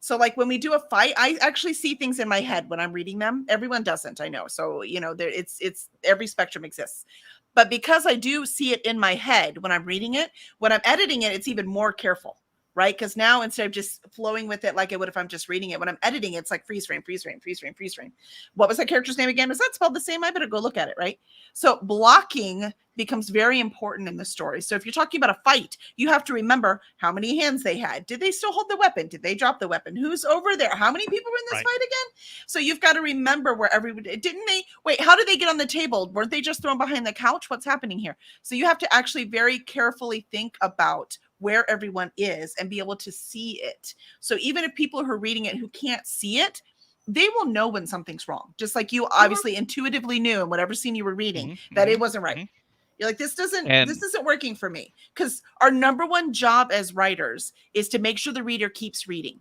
So like when we do a fight, I actually see things in my head when I'm reading them. Everyone doesn't, I know. So, there it's every spectrum exists. But because I do see it in my head when I'm reading it, when I'm editing it, it's even more careful, right? Because now instead of just flowing with it like I would if I'm just reading it, when I'm editing it, it's like freeze frame, freeze frame, freeze frame, freeze frame. What was that character's name again? Was that spelled the same? I better go look at it, right? So blocking becomes very important in the story. So if you're talking about a fight, you have to remember how many hands they had. Did they still hold the weapon? Did they drop the weapon? Who's over there? How many people were in this fight again? So you've got to remember where everybody, how did they get on the table? Weren't they just thrown behind the couch? What's happening here? So you have to actually very carefully think about where everyone is and be able to see it. So even if people who are reading it who can't see it, they will know when something's wrong. Just like you obviously intuitively knew in whatever scene you were reading that it wasn't right. You're like, this isn't working for me. Because our number one job as writers is to make sure the reader keeps reading.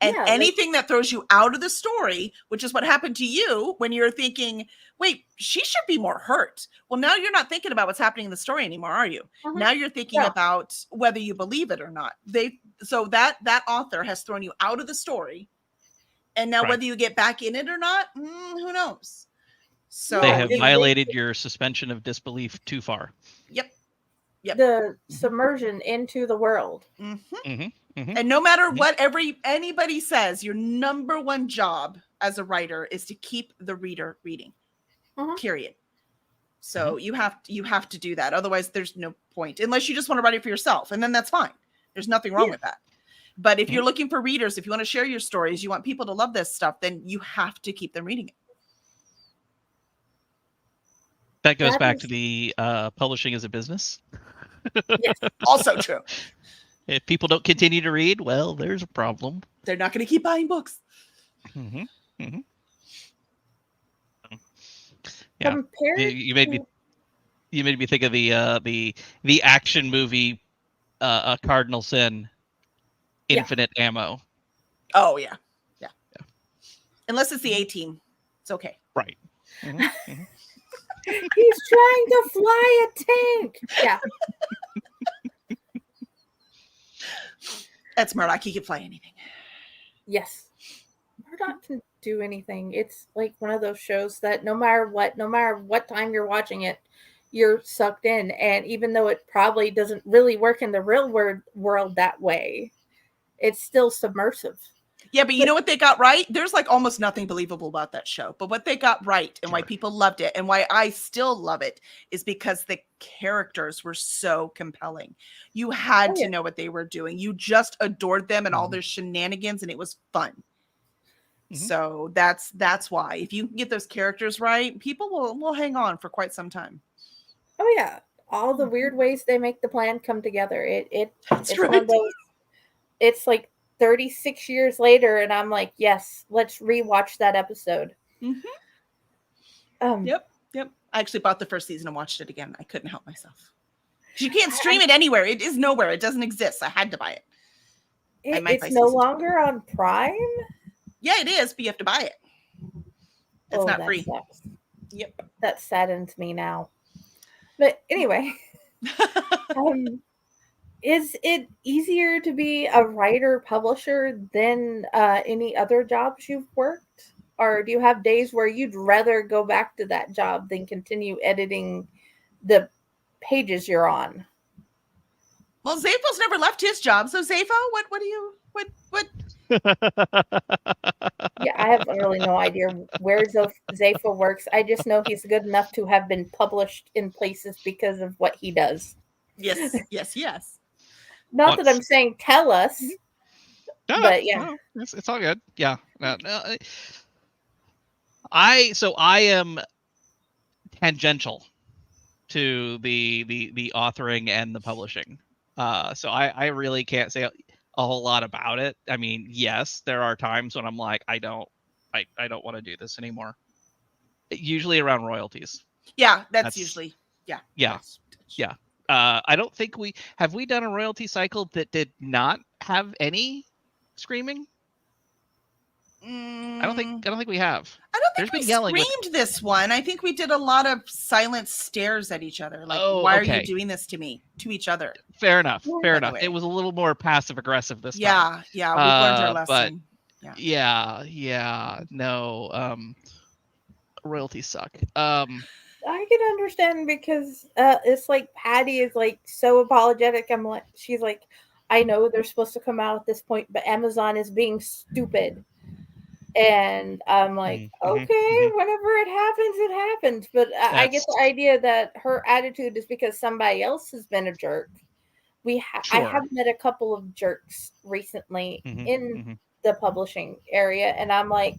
And anything that throws you out of the story, which is what happened to you when you're thinking, wait, she should be more hurt. Well, now you're not thinking about what's happening in the story anymore, are you? Now you're thinking about whether you believe it or not. So that author has thrown you out of the story. And now whether you get back in it or not, who knows? So
they have violated your suspension of disbelief too far.
Yep.
The submersion into the world.
And no matter what anybody says, your number one job as a writer is to keep the reader reading. Period. So you have to do that. Otherwise, there's no point, unless you just want to write it for yourself, and then that's fine. There's nothing wrong with that. But if you're looking for readers, if you want to share your stories, you want people to love this stuff, then you have to keep them reading it.
That goes back to the publishing as a business.
Yes, also true.
If people don't continue to read, well, there's a problem.
They're not going to keep buying books.
Yeah, you made me think of the action movie, Cardinal Sin, Infinite Ammo.
Oh yeah. Unless it's the A-Team, it's okay.
Right.
He's trying to fly a tank. Yeah.
That's Murdoch. He can fly anything.
Yes. Murdoch can do anything. It's like one of those shows that no matter what time you're watching it, you're sucked in. And even though it probably doesn't really work in the real world that way, it's still submersive.
Yeah, but you know what they got right? There's like almost nothing believable about that show. But what they got right and why people loved it and why I still love it is because the characters were so compelling. You had to know what they were doing. You just adored them and all their shenanigans, and it was fun. So that's why. If you can get those characters right, people will hang on for quite some time.
Oh yeah. All the weird ways they make the plan come together. It's
right.
one of those, it's like 36 years later, and I'm like, yes, let's rewatch that episode.
Yep. I actually bought the first season and watched it again. I couldn't help myself. You can't stream it anywhere. It is nowhere. It doesn't exist. I had to buy it.
It's no longer on Prime?
Yeah, it is, but you have to buy it. It's not free.
Sucks.
Yep.
That saddens me now. But anyway, is it easier to be a writer publisher than any other jobs you've worked? Or do you have days where you'd rather go back to that job than continue editing the pages you're on?
Well, Zaepho's never left his job. So Zaepho, what?
Yeah, I have really no idea where Zaepho works. I just know he's good enough to have been published in places because of what he does.
Yes.
Not that I'm saying tell us, but yeah.
No, it's all good. Yeah. No, I am tangential to the authoring and the publishing. So I really can't say a whole lot about it. I mean, yes, there are times when I'm like, I don't want to do this anymore. Usually around royalties.
Yeah, that's usually
yeah. I don't think we done a royalty cycle that did not have any screaming. I don't think we have.
I don't think we screamed this one. I think we did a lot of silent stares at each other. Like, why are you doing this to me? To each other.
Fair enough. It was a little more passive aggressive this time.
Yeah, we learned our lesson.
But yeah. No, royalties suck.
I can understand because it's like Patty is like so apologetic. She's like, I know they're supposed to come out at this point, but Amazon is being stupid. And I'm like, okay, whenever it happens. But I get the idea that her attitude is because somebody else has been a jerk. I have met a couple of jerks recently in the publishing area, and I'm like,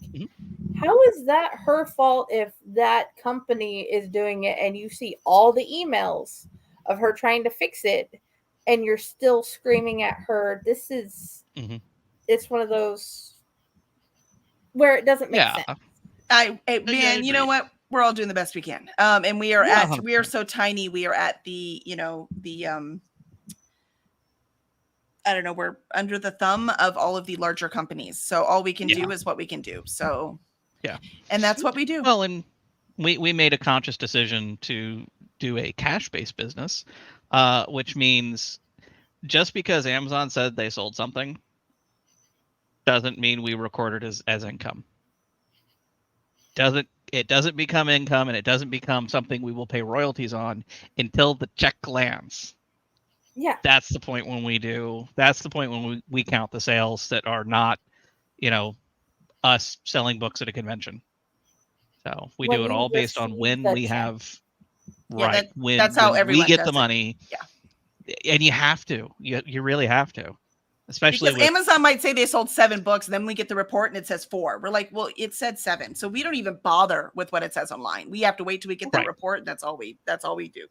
how is that her fault if that company is doing it and you see all the emails of her trying to fix it and you're still screaming at her? This is it's one of those where it doesn't make sense.
Man, you know what? We're all doing the best we can. And we are so tiny. We are at the I don't know, we're under the thumb of all of the larger companies. So all we can do is what we can do. So
yeah.
And that's what we do.
Well, and we made a conscious decision to do a cash-based business, which means just because Amazon said they sold something doesn't mean we record it as income. It doesn't become income, and it doesn't become something we will pay royalties on until the check lands.
Yeah.
That's the point when we count the sales that are not, us selling books at a convention. So we do it all based on when we have, right,
that's how
when we
everyone
get
does
the
it.
money.
Yeah.
And you have to. You really have to. Especially
because Amazon might say they sold 7 books, and then we get the report and it says 4. We're like, well, it said 7, so we don't even bother with what it says online. We have to wait till we get the report. And that's all we do.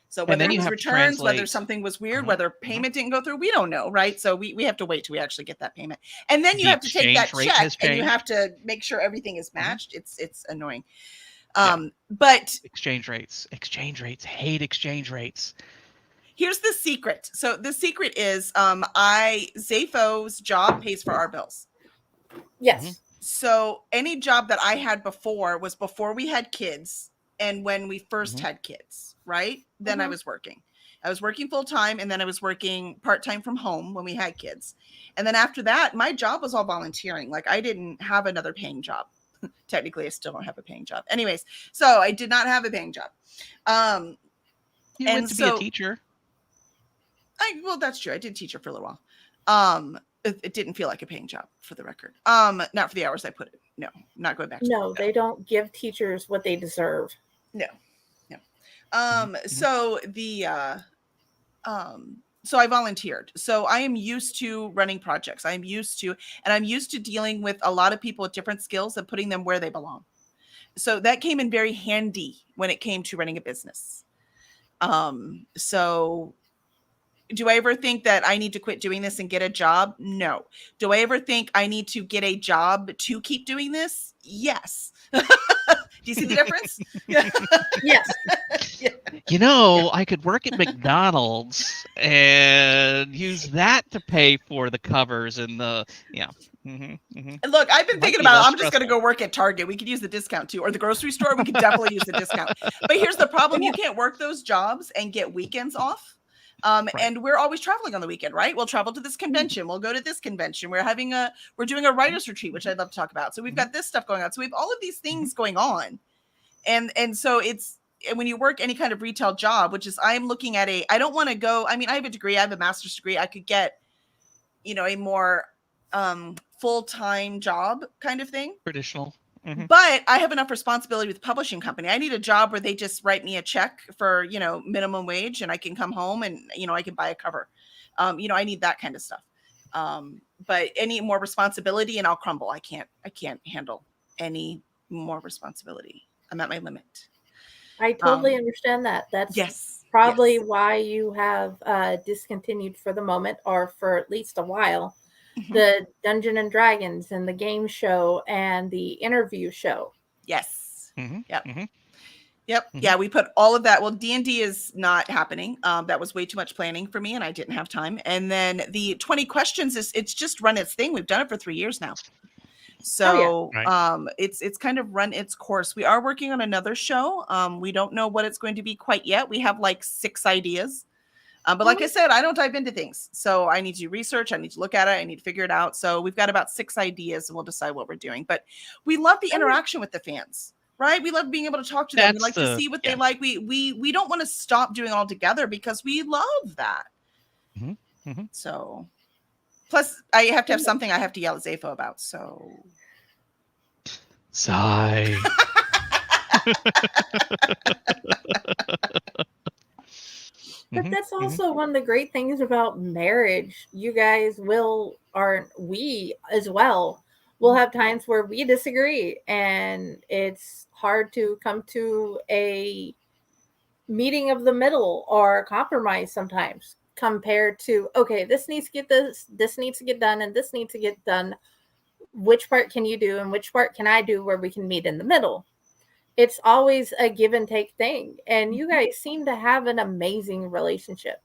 So whether it was returns, whether something was weird, whether payment didn't go through, we don't know, right? So we have to wait till we actually get that payment, and then you have to take that check and you have to make sure everything is matched. It's annoying. But
exchange rates, hate exchange rates.
Here's the secret. So the secret is Zaepho's job pays for our bills.
Yes.
So any job that I had before was before we had kids and when we first had kids, right? Then I was working. I was working full time, and then I was working part-time from home when we had kids. And then after that, my job was all volunteering. Like, I didn't have another paying job. Technically, I still don't have a paying job. Anyways, so I did not have a paying job.
You went to be a teacher.
Well, that's true. I did teacher for a little while. It didn't feel like a paying job, for the record. Not for the hours I put in. No, not going back to
work, they don't give teachers what they deserve.
No. So so I volunteered. So I am used to running projects. I'm used to dealing with a lot of people with different skills and putting them where they belong. So that came in very handy when it came to running a business. So do I ever think that I need to quit doing this and get a job? No. Do I ever think I need to get a job to keep doing this? Yes. Do you see the difference?
Yes.
I could work at McDonald's and use that to pay for the covers and the,
Look, I've been thinking about, I'm just going to go work at Target. We could use the discount too, or the grocery store. We could definitely use the discount. But here's the problem. You can't work those jobs and get weekends off. And we're always traveling on the weekend, right? We'll travel to this convention. We'll go to this convention. We're doing a writer's retreat, which I'd love to talk about. So we've got this stuff going on. So we have all of these things going on. And so when you work any kind of retail job, which is, I'm looking at I don't want to go, I have a degree, I have a master's degree. I could get, a more full-time job kind of thing.
Traditional.
But I have enough responsibility with the publishing company. I need a job where they just write me a check for, minimum wage, and I can come home and, I can buy a cover. I need that kind of stuff. But any more responsibility and I'll crumble. I can't handle any more responsibility. I'm at my limit.
I totally understand that. That's probably why you have discontinued for the moment, or for at least a while, the Dungeon and Dragons and the game show and the interview show.
Yes. Yep. Yeah, we put all of that. Well, D&D is not happening. That was way too much planning for me, and I didn't have time. And then the 20 questions it's just run its thing. We've done it for 3 years now. So it's kind of run its course. We are working on another show. We don't know what it's going to be quite yet. We have like 6 ideas. But like I said, I don't dive into things. So I need to do research. I need to look at it. I need to figure it out. So we've got about 6 ideas, and we'll decide what we're doing. But we love the interaction with the fans, right? We love being able to talk to them. We like to see what they like. We don't want to stop doing it altogether because we love that. So plus I have to have something I have to yell at Zaepho about. So
sigh.
But that's also one of the great things about marriage. You guys we as well will have times where we disagree, and it's hard to come to a meeting of the middle or compromise sometimes, compared to, okay, this needs to get this needs to get done, and this needs to get done. Which part can you do and which part can I do, where we can meet in the middle? It's always a give and take thing. And you guys seem to have an amazing relationship.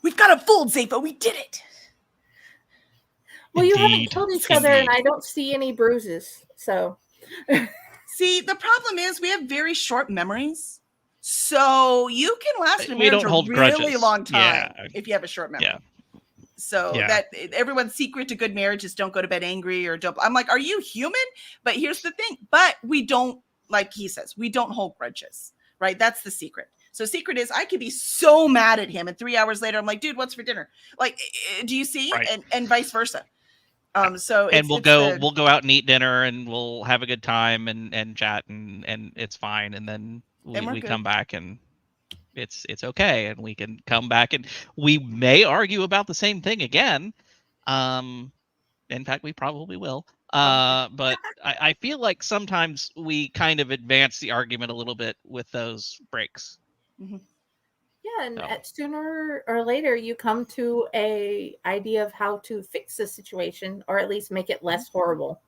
We've got a fold, Zaepho. We did it.
Well, you haven't killed each other, and I don't see any bruises. So,
see, the problem is we have very short memories. So you can last in a marriage a really long time if you have a short memory. So
Yeah.
that everyone's secret to good marriage is don't go to bed angry or don't. I'm like, are you human? But here's the thing. But we don't, like he says, we don't hold grudges, right? That's the secret. So secret is I could be so mad at him, and 3 hours later I'm like, dude, what's for dinner? Like, do you see?
Right.
And vice versa. So
and we'll go out and eat dinner, and we'll have a good time and chat, and it's fine. And then we come back, and it's okay, and we can come back, and we may argue about the same thing again. In fact, we probably will. But I feel like sometimes we kind of advance the argument a little bit with those breaks.
Mm-hmm. Yeah, and sooner or later you come to a idea of how to fix the situation, or at least make it less horrible.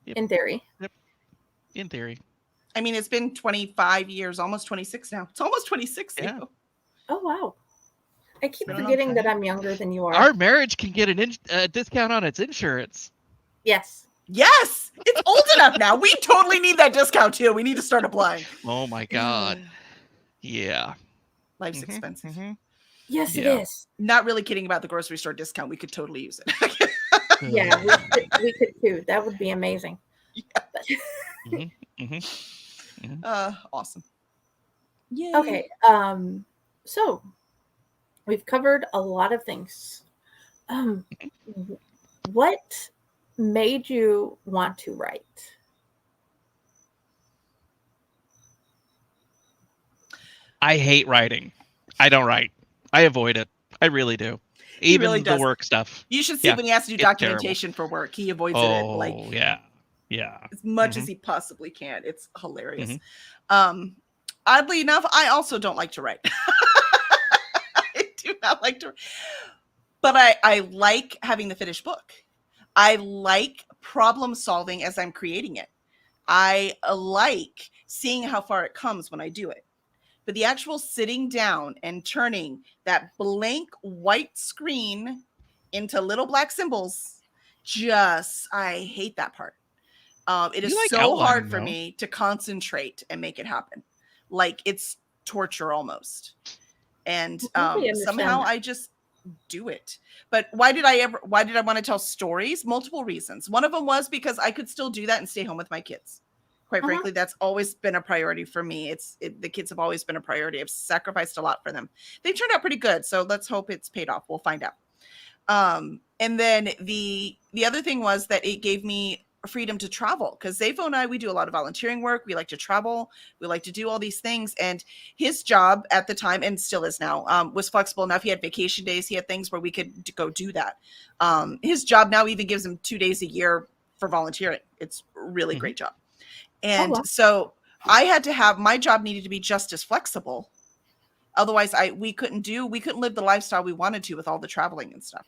Yep. In theory.
Yep. In theory.
I mean, it's been 25 years, almost 26 now. It's almost 26.
Yeah.
Oh, wow. I keep forgetting that I'm younger than you are.
Our marriage can get a discount on its insurance.
Yes.
Yes. It's old enough now. We totally need that discount too. We need to start applying.
Oh my God. Yeah.
Life's expensive.
Mm-hmm. Yes, it is.
Not really kidding about the grocery store discount. We could totally use it.
Yeah, we could too. That would be amazing.
Yeah. Awesome.
Yay. Okay. So we've covered a lot of things. What made you want to write?
I hate writing. I don't write. I avoid it. I really do. Even really the work stuff.
You should see when he has to do documentation for work. He avoids it like as much as he possibly can. It's hilarious. Oddly enough, I also don't like to write. I do not like to, but I like having the finished book. I like problem solving as I'm creating it. I like seeing how far it comes when I do it. But the actual sitting down and turning that blank white screen into little black symbols, I hate that part. It is so hard for me to concentrate and make it happen. Like it's torture almost. And somehow I just do it. But why did I want to tell stories? Multiple reasons. One of them was because I could still do that and stay home with my kids. Quite frankly, that's always been a priority for me. The kids have always been a priority. I've sacrificed a lot for them. They turned out pretty good. So let's hope it's paid off. We'll find out. And then the other thing was that it gave me freedom to travel, because Zaepho and I, we do a lot of volunteering work. We like to travel. We like to do all these things. And his job at the time, and still is now, was flexible enough. He had vacation days. He had things where we could go do that. His job now even gives him 2 days a year for volunteering. It's a really great job. And so I had to have, my job needed to be just as flexible. Otherwise we couldn't live the lifestyle we wanted to with all the traveling and stuff.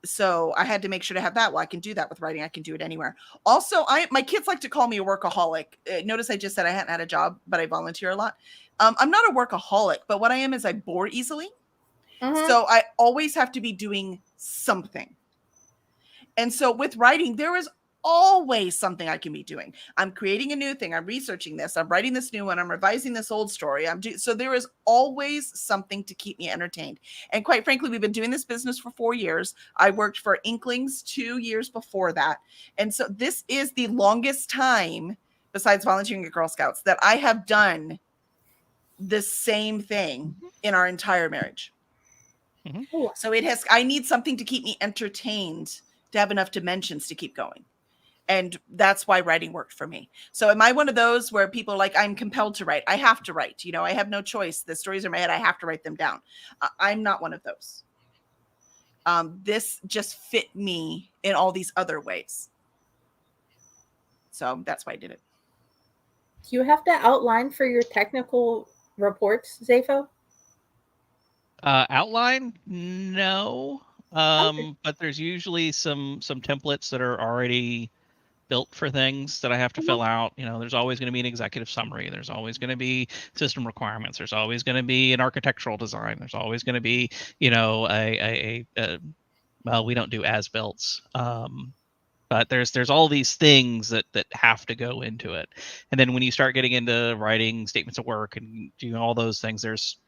So I had to make sure to have that. Well, I can do that with writing. I can do it anywhere. Also, my kids like to call me a workaholic. Notice I just said I hadn't had a job, but I volunteer a lot. I'm not a workaholic, but what I am is I bore easily. So I always have to be doing something. And so with writing, there is always something I can be doing. I'm creating a new thing. I'm researching this. I'm writing this new one. I'm revising this old story. So there is always something to keep me entertained. And quite frankly, we've been doing this business for 4 years. I worked for Inklings 2 years before that. And so this is the longest time, besides volunteering at Girl Scouts, that I have done the same thing in our entire marriage. So I need something to keep me entertained, to have enough dimensions to keep going. And that's why writing worked for me. So am I one of those where people are like, I'm compelled to write? I have to write. I have no choice. The stories are in my head. I have to write them down. I'm not one of those. This just fit me in all these other ways. So that's why I did it.
Do you have to outline for your technical reports, Zaepho?
Outline? No. But there's usually some templates that are already built for things that I have to fill out. There's always going to be an executive summary. There's always going to be system requirements. There's always going to be an architectural design. There's always going to be, well, we don't do as-builts. But there's all these things that have to go into it. And then when you start getting into writing statements of work and doing all those things, there's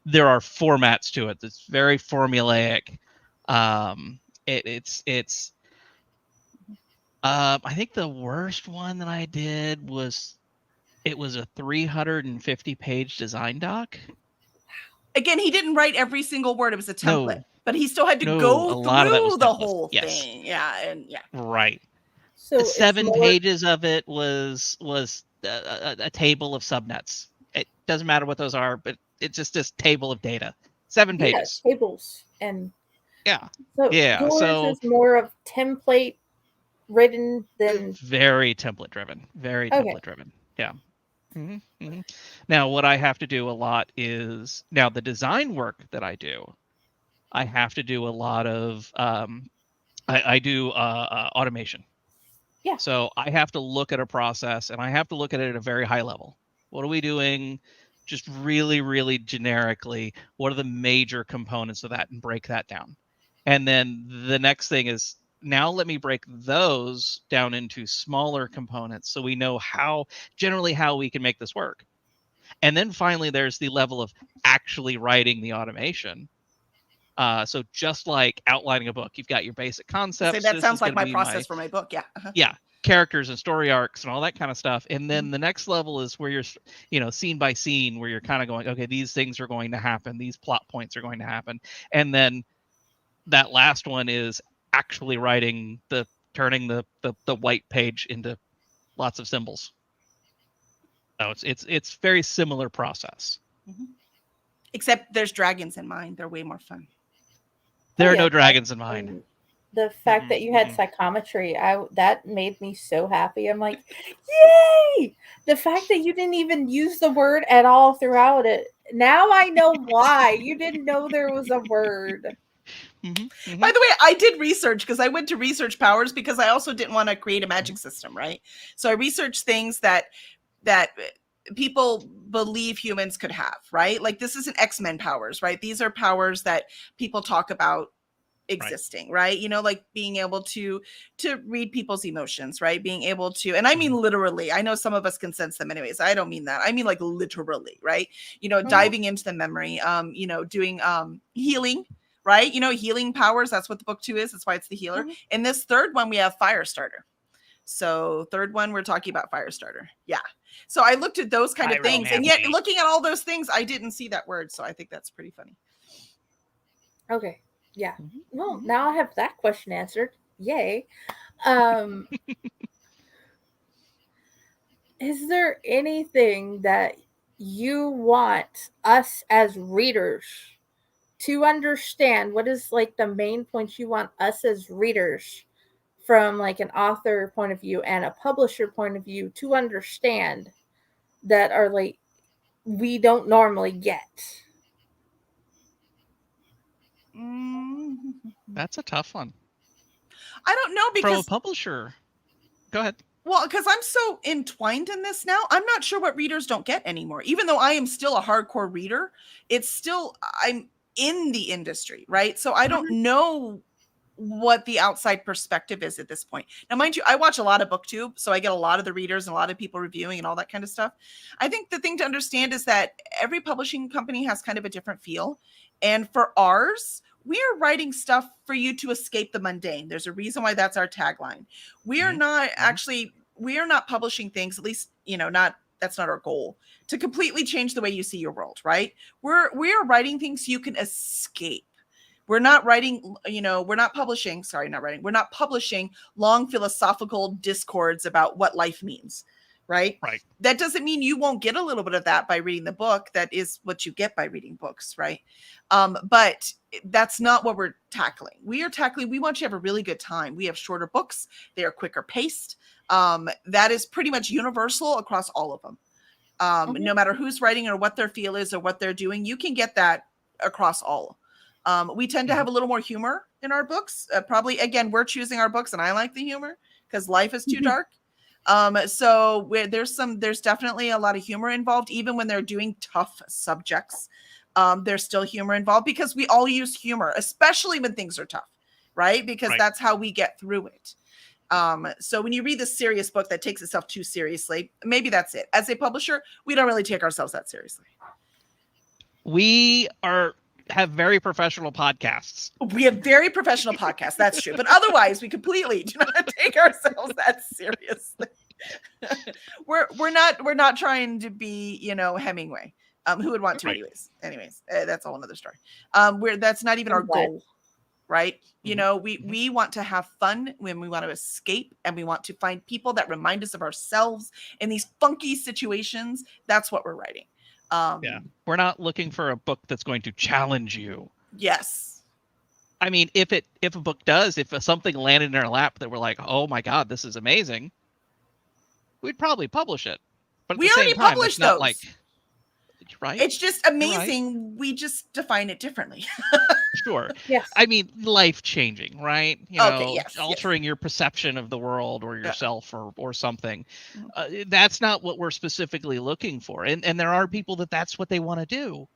there are formats to it. It's very formulaic. It's I think the worst one that I did was it was a 350-page design doc.
Again, he didn't write every single word. It was a template, but he still had to
a
go
lot of that was
through the
templates.
whole
Yes.
thing. Yeah, and yeah.
Right.
So
7 pages of it was a table of subnets. It doesn't matter what those are, but it's just this table of data. 7 pages.
Tables and
yeah.
So
Yeah.
yours
So
is more of template written than
very template driven. Very template driven. Yeah. Mm-hmm, mm-hmm. Now, what I have to do a lot is now the design work that I do. I have to do a lot of I do automation.
Yeah.
So I have to look at a process and I have to look at it at a very high level. What are we doing? Just really, really generically, what are the major components of that and break that down? And then the next thing is now let me break those down into smaller components so we know how we can make this work. And then finally, there's the level of actually writing the automation. So just like outlining a book, you've got your basic concepts.
That sounds like my process for my book. Yeah.
Yeah. Characters and story arcs and all that kind of stuff. And then the next level is where you're, scene by scene, where you're kind of going, okay, these things are going to happen. These plot points are going to happen. And then that last one is actually turning the white page into lots of symbols. So it's very similar process.
Mm-hmm. Except there's dragons in mine. They're way more fun.
There are no dragons in mine.
The fact that you had psychometry, that made me so happy. I'm like, yay! The fact that you didn't even use the word at all throughout it. Now I know why. You didn't know there was a word.
Mm-hmm. Mm-hmm. By the way, I did research because I went to research powers because I also didn't want to create a magic system, right? So I researched things that people believe humans could have, right? Like this isn't X-Men powers, right? These are powers that people talk about existing, right? Like being able to read people's emotions, right? Being able to, and I mean literally, I know some of us can sense them anyways. I don't mean that. I mean like literally, right? Diving into the memory, doing healing, right? Healing powers. That's what the book 2 is. That's why it's the healer. In this third one, we have Firestarter. So third one, we're talking about Firestarter. Yeah. So I looked at those kind of things, and yet looking at all those things, I didn't see that word. So I think that's pretty funny.
Okay. Yeah. Well, now I have that question answered. Yay. Is there anything that you want us as readers to understand? What is like the main points you want us as readers from like an author point of view and a publisher point of view to understand that are like we don't normally get?
That's a tough one.
I don't know, because
from a publisher. Go ahead.
Well, because I'm so entwined in this now, I'm not sure what readers don't get anymore. Even though I am still a hardcore reader, it's still, I'm in the industry, right? So I don't know what the outside perspective is at this point. Now, mind you, I watch a lot of BookTube, so I get a lot of the readers and a lot of people reviewing and all that kind of stuff. I think the thing to understand is that every publishing company has kind of a different feel. And for ours, we are writing stuff for you to escape the mundane. There's a reason why that's our tagline. We are not we are not publishing things, at least, that's not our goal, to completely change the way you see your world, right? We are writing things you can escape. We're not writing, we're not publishing long philosophical discords about what life means, right?
Right.
That doesn't mean you won't get a little bit of that by reading the book. That is what you get by reading books, right? But that's not what we're tackling. We want you to have a really good time. We have shorter books. They are quicker paced. That is pretty much universal across all of them. No matter who's writing or what their feel is or what they're doing, you can get that across all. We tend to have a little more humor in our books. Probably, again, we're choosing our books and I like the humor because life is too dark. So there's definitely a lot of humor involved, even when they're doing tough subjects. There's still humor involved because we all use humor, especially when things are tough, right? Because that's how we get through it. So when you read this serious book that takes itself too seriously, maybe that's it. As a publisher, we don't really take ourselves that seriously.
We have very professional podcasts.
We have very professional podcasts. That's true. But otherwise, we completely do not take ourselves that seriously. we're not trying to be, Hemingway. Who would want to,
Right.
anyways, that's a whole nother story. That's not even our
But
goal, right?
Mm-hmm.
We want to have fun when we want to escape, and we want to find people that remind us of ourselves in these funky situations. That's what we're writing.
Yeah. We're not looking for a book that's going to challenge you.
Yes.
I mean, if a book does, if something landed in our lap that we're like, oh my God, this is amazing, we'd probably publish it. But at
We
the same
already
time, it's
published
not
those.
like, right?
It's just
You're right.
amazing. We just define it differently.
Sure.
yes.
I mean, life changing, right?
Okay, yes,
altering your perception of the world or
Yeah.
yourself or something.
Mhm.
That's not what we're specifically looking for. And there are people that's what they want to do.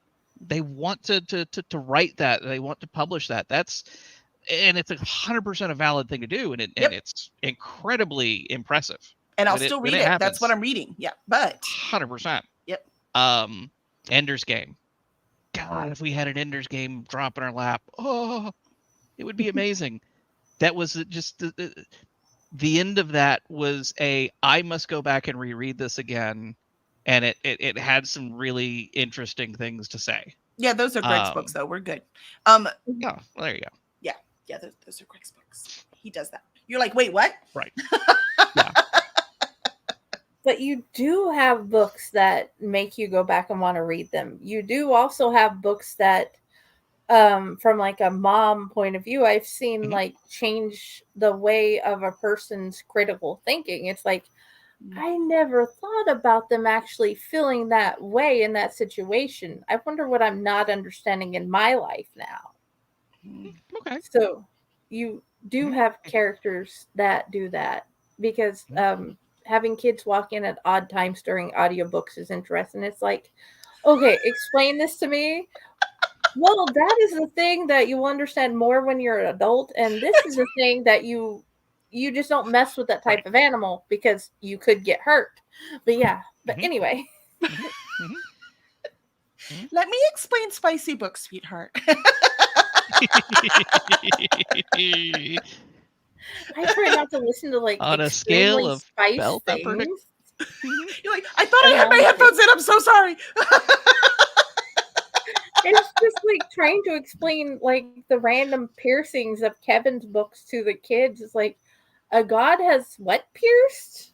They want to write that. They want to publish that. And it's 100% a valid thing to do. And
Yep.
it's incredibly impressive.
And I'll
when
still read
it
it.
happens.
That's what I'm reading. Yeah. But
100%.
Yep.
Ender's Game. God, if we had an Ender's Game drop in our lap, oh, it would be amazing. That was just the end of that was I must go back and reread this again, and it had some really interesting things to say.
Yeah, those are Greg's books, though. We're good.
Yeah, well, there you go.
Yeah, those are Greg's books. He does that. You're like, wait, what?
Right. Yeah.
But you do have books that make you go back and want to read them. You do also have books that, from like a mom point of view, I've seen
Mhm.
like change the way of a person's critical thinking. It's like, I never thought about them actually feeling that way in that situation. I wonder what I'm not understanding in my life now.
Okay.
So you do have characters that do that because having kids walk in at odd times during audiobooks is interesting. It's like, okay, explain this to me. Well, that is the thing that you understand more when you're an adult, and this is the thing that you just don't mess with that type of animal because you could get hurt. But yeah, but
Mhm.
anyway.
Let me explain spicy books, sweetheart.
I try not to listen to like
On a scale of
spice
bell pepper to
things.
You're like, I thought I had my headphones in. I'm so sorry.
It's just like trying to explain like the random piercings of Kevin's books to the kids. It's like a god has what pierced?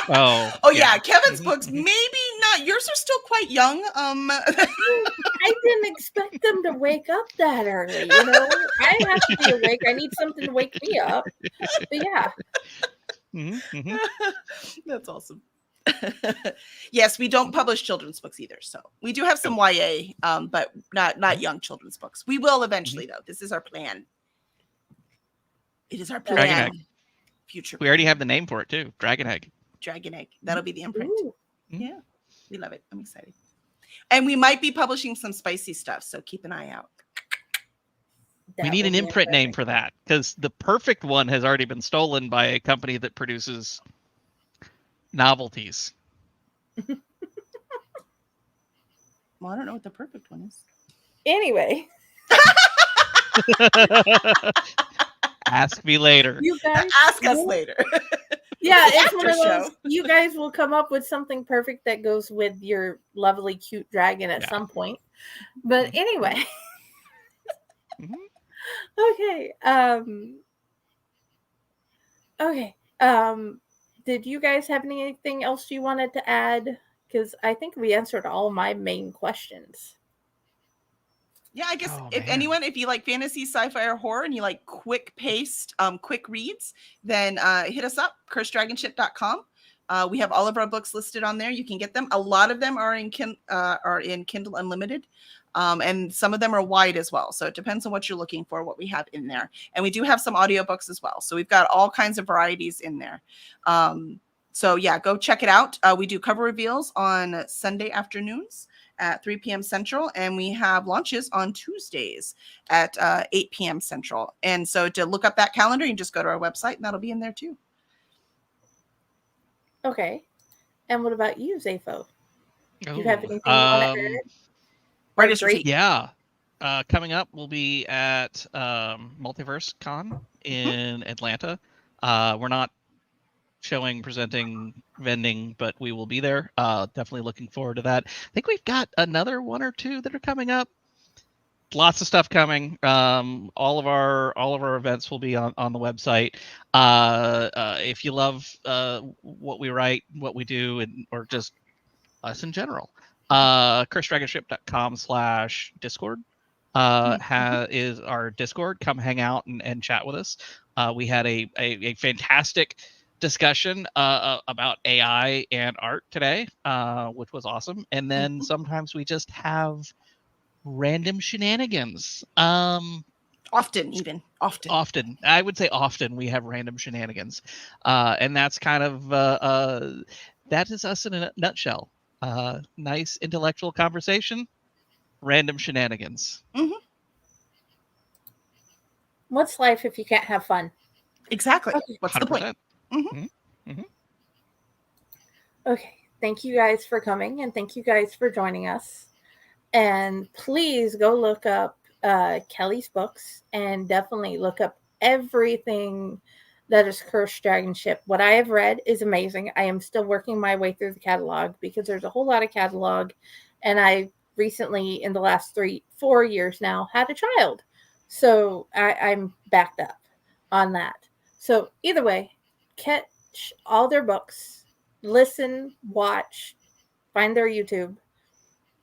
Oh yeah, Kevin's books, maybe not. Yours are still quite young.
I didn't expect them to wake up that early. I have to be awake. I need something to wake me up. But yeah.
That's awesome. Yes, we don't publish children's books either. So we do have some YA, but not young children's books. We will eventually, though. This is our plan. It is our plan.
Dragon Egg.
Future.
We already have the name for it too. Dragon Egg.
Dragon Egg. That'll be the imprint.
Ooh.
Yeah, we love it. I'm excited. And we might be publishing some spicy stuff, so keep an eye out.
We need an imprint name for that because the perfect one has already been stolen by a company that produces novelties.
Well, I don't know what the perfect one is.
Anyway.
Ask me later.
You guys
ask us later.
Yeah, it's one of those. You guys will come up with something perfect that goes with your lovely, cute dragon at some point. But anyway. Okay. Okay. Did you guys have anything else you wanted to add? Because I think we answered all my main questions.
Yeah, I guess if you like fantasy, sci-fi, or horror, and you like quick paced, quick reads, then hit us up, curseddragonship.com. We have all of our books listed on there. You can get them. A lot of them are in Kindle Unlimited, and some of them are wide as well. So it depends on what you're looking for, what we have in there. And we do have some audiobooks as well. So we've got all kinds of varieties in there. So yeah, go check it out. We do cover reveals on Sunday afternoons at 3 p.m. Central, and we have launches on Tuesdays at 8 p.m. Central. And so to look up that calendar, you just go to our website, and that'll be in there too.
Okay. And what about you, Zaepho? Do you have anything you want to add?
Brightest retreat.
Yeah. Coming up, we'll be at Multiverse Con in Atlanta. We're not showing, presenting, vending, but we will be there. Definitely looking forward to that. I think we've got another one or two that are coming up. Lots of stuff coming. All of our events will be on the website. If you love what we write, what we do, and or just us in general, curseddragonship.com/discord is our Discord. Come hang out and chat with us. We had a fantastic discussion about AI and art today, which was awesome. And then sometimes we just have random shenanigans.
Often.
I would say often we have random shenanigans, and that's kind of that is us in a nutshell. Nice intellectual conversation, random shenanigans.
What's life if you can't have fun?
Exactly. Okay. What's 100%. The point?
Okay. Thank you guys for coming, and thank you guys for joining us. And please go look up Kelly's books, and definitely look up everything that is Cursed Dragon Ship. What I have read is amazing. I am still working my way through the catalog because there's a whole lot of catalog, and I recently, in the last 3-4 years now, had a child. So I'm backed up on that. So either way, catch all their books, listen, watch, find their YouTube.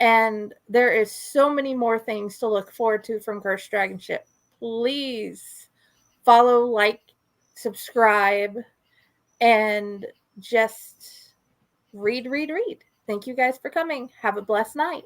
And there is so many more things to look forward to from Cursed Dragon Ship. Please follow, like, subscribe, and just read. Thank you guys for coming. Have a blessed night.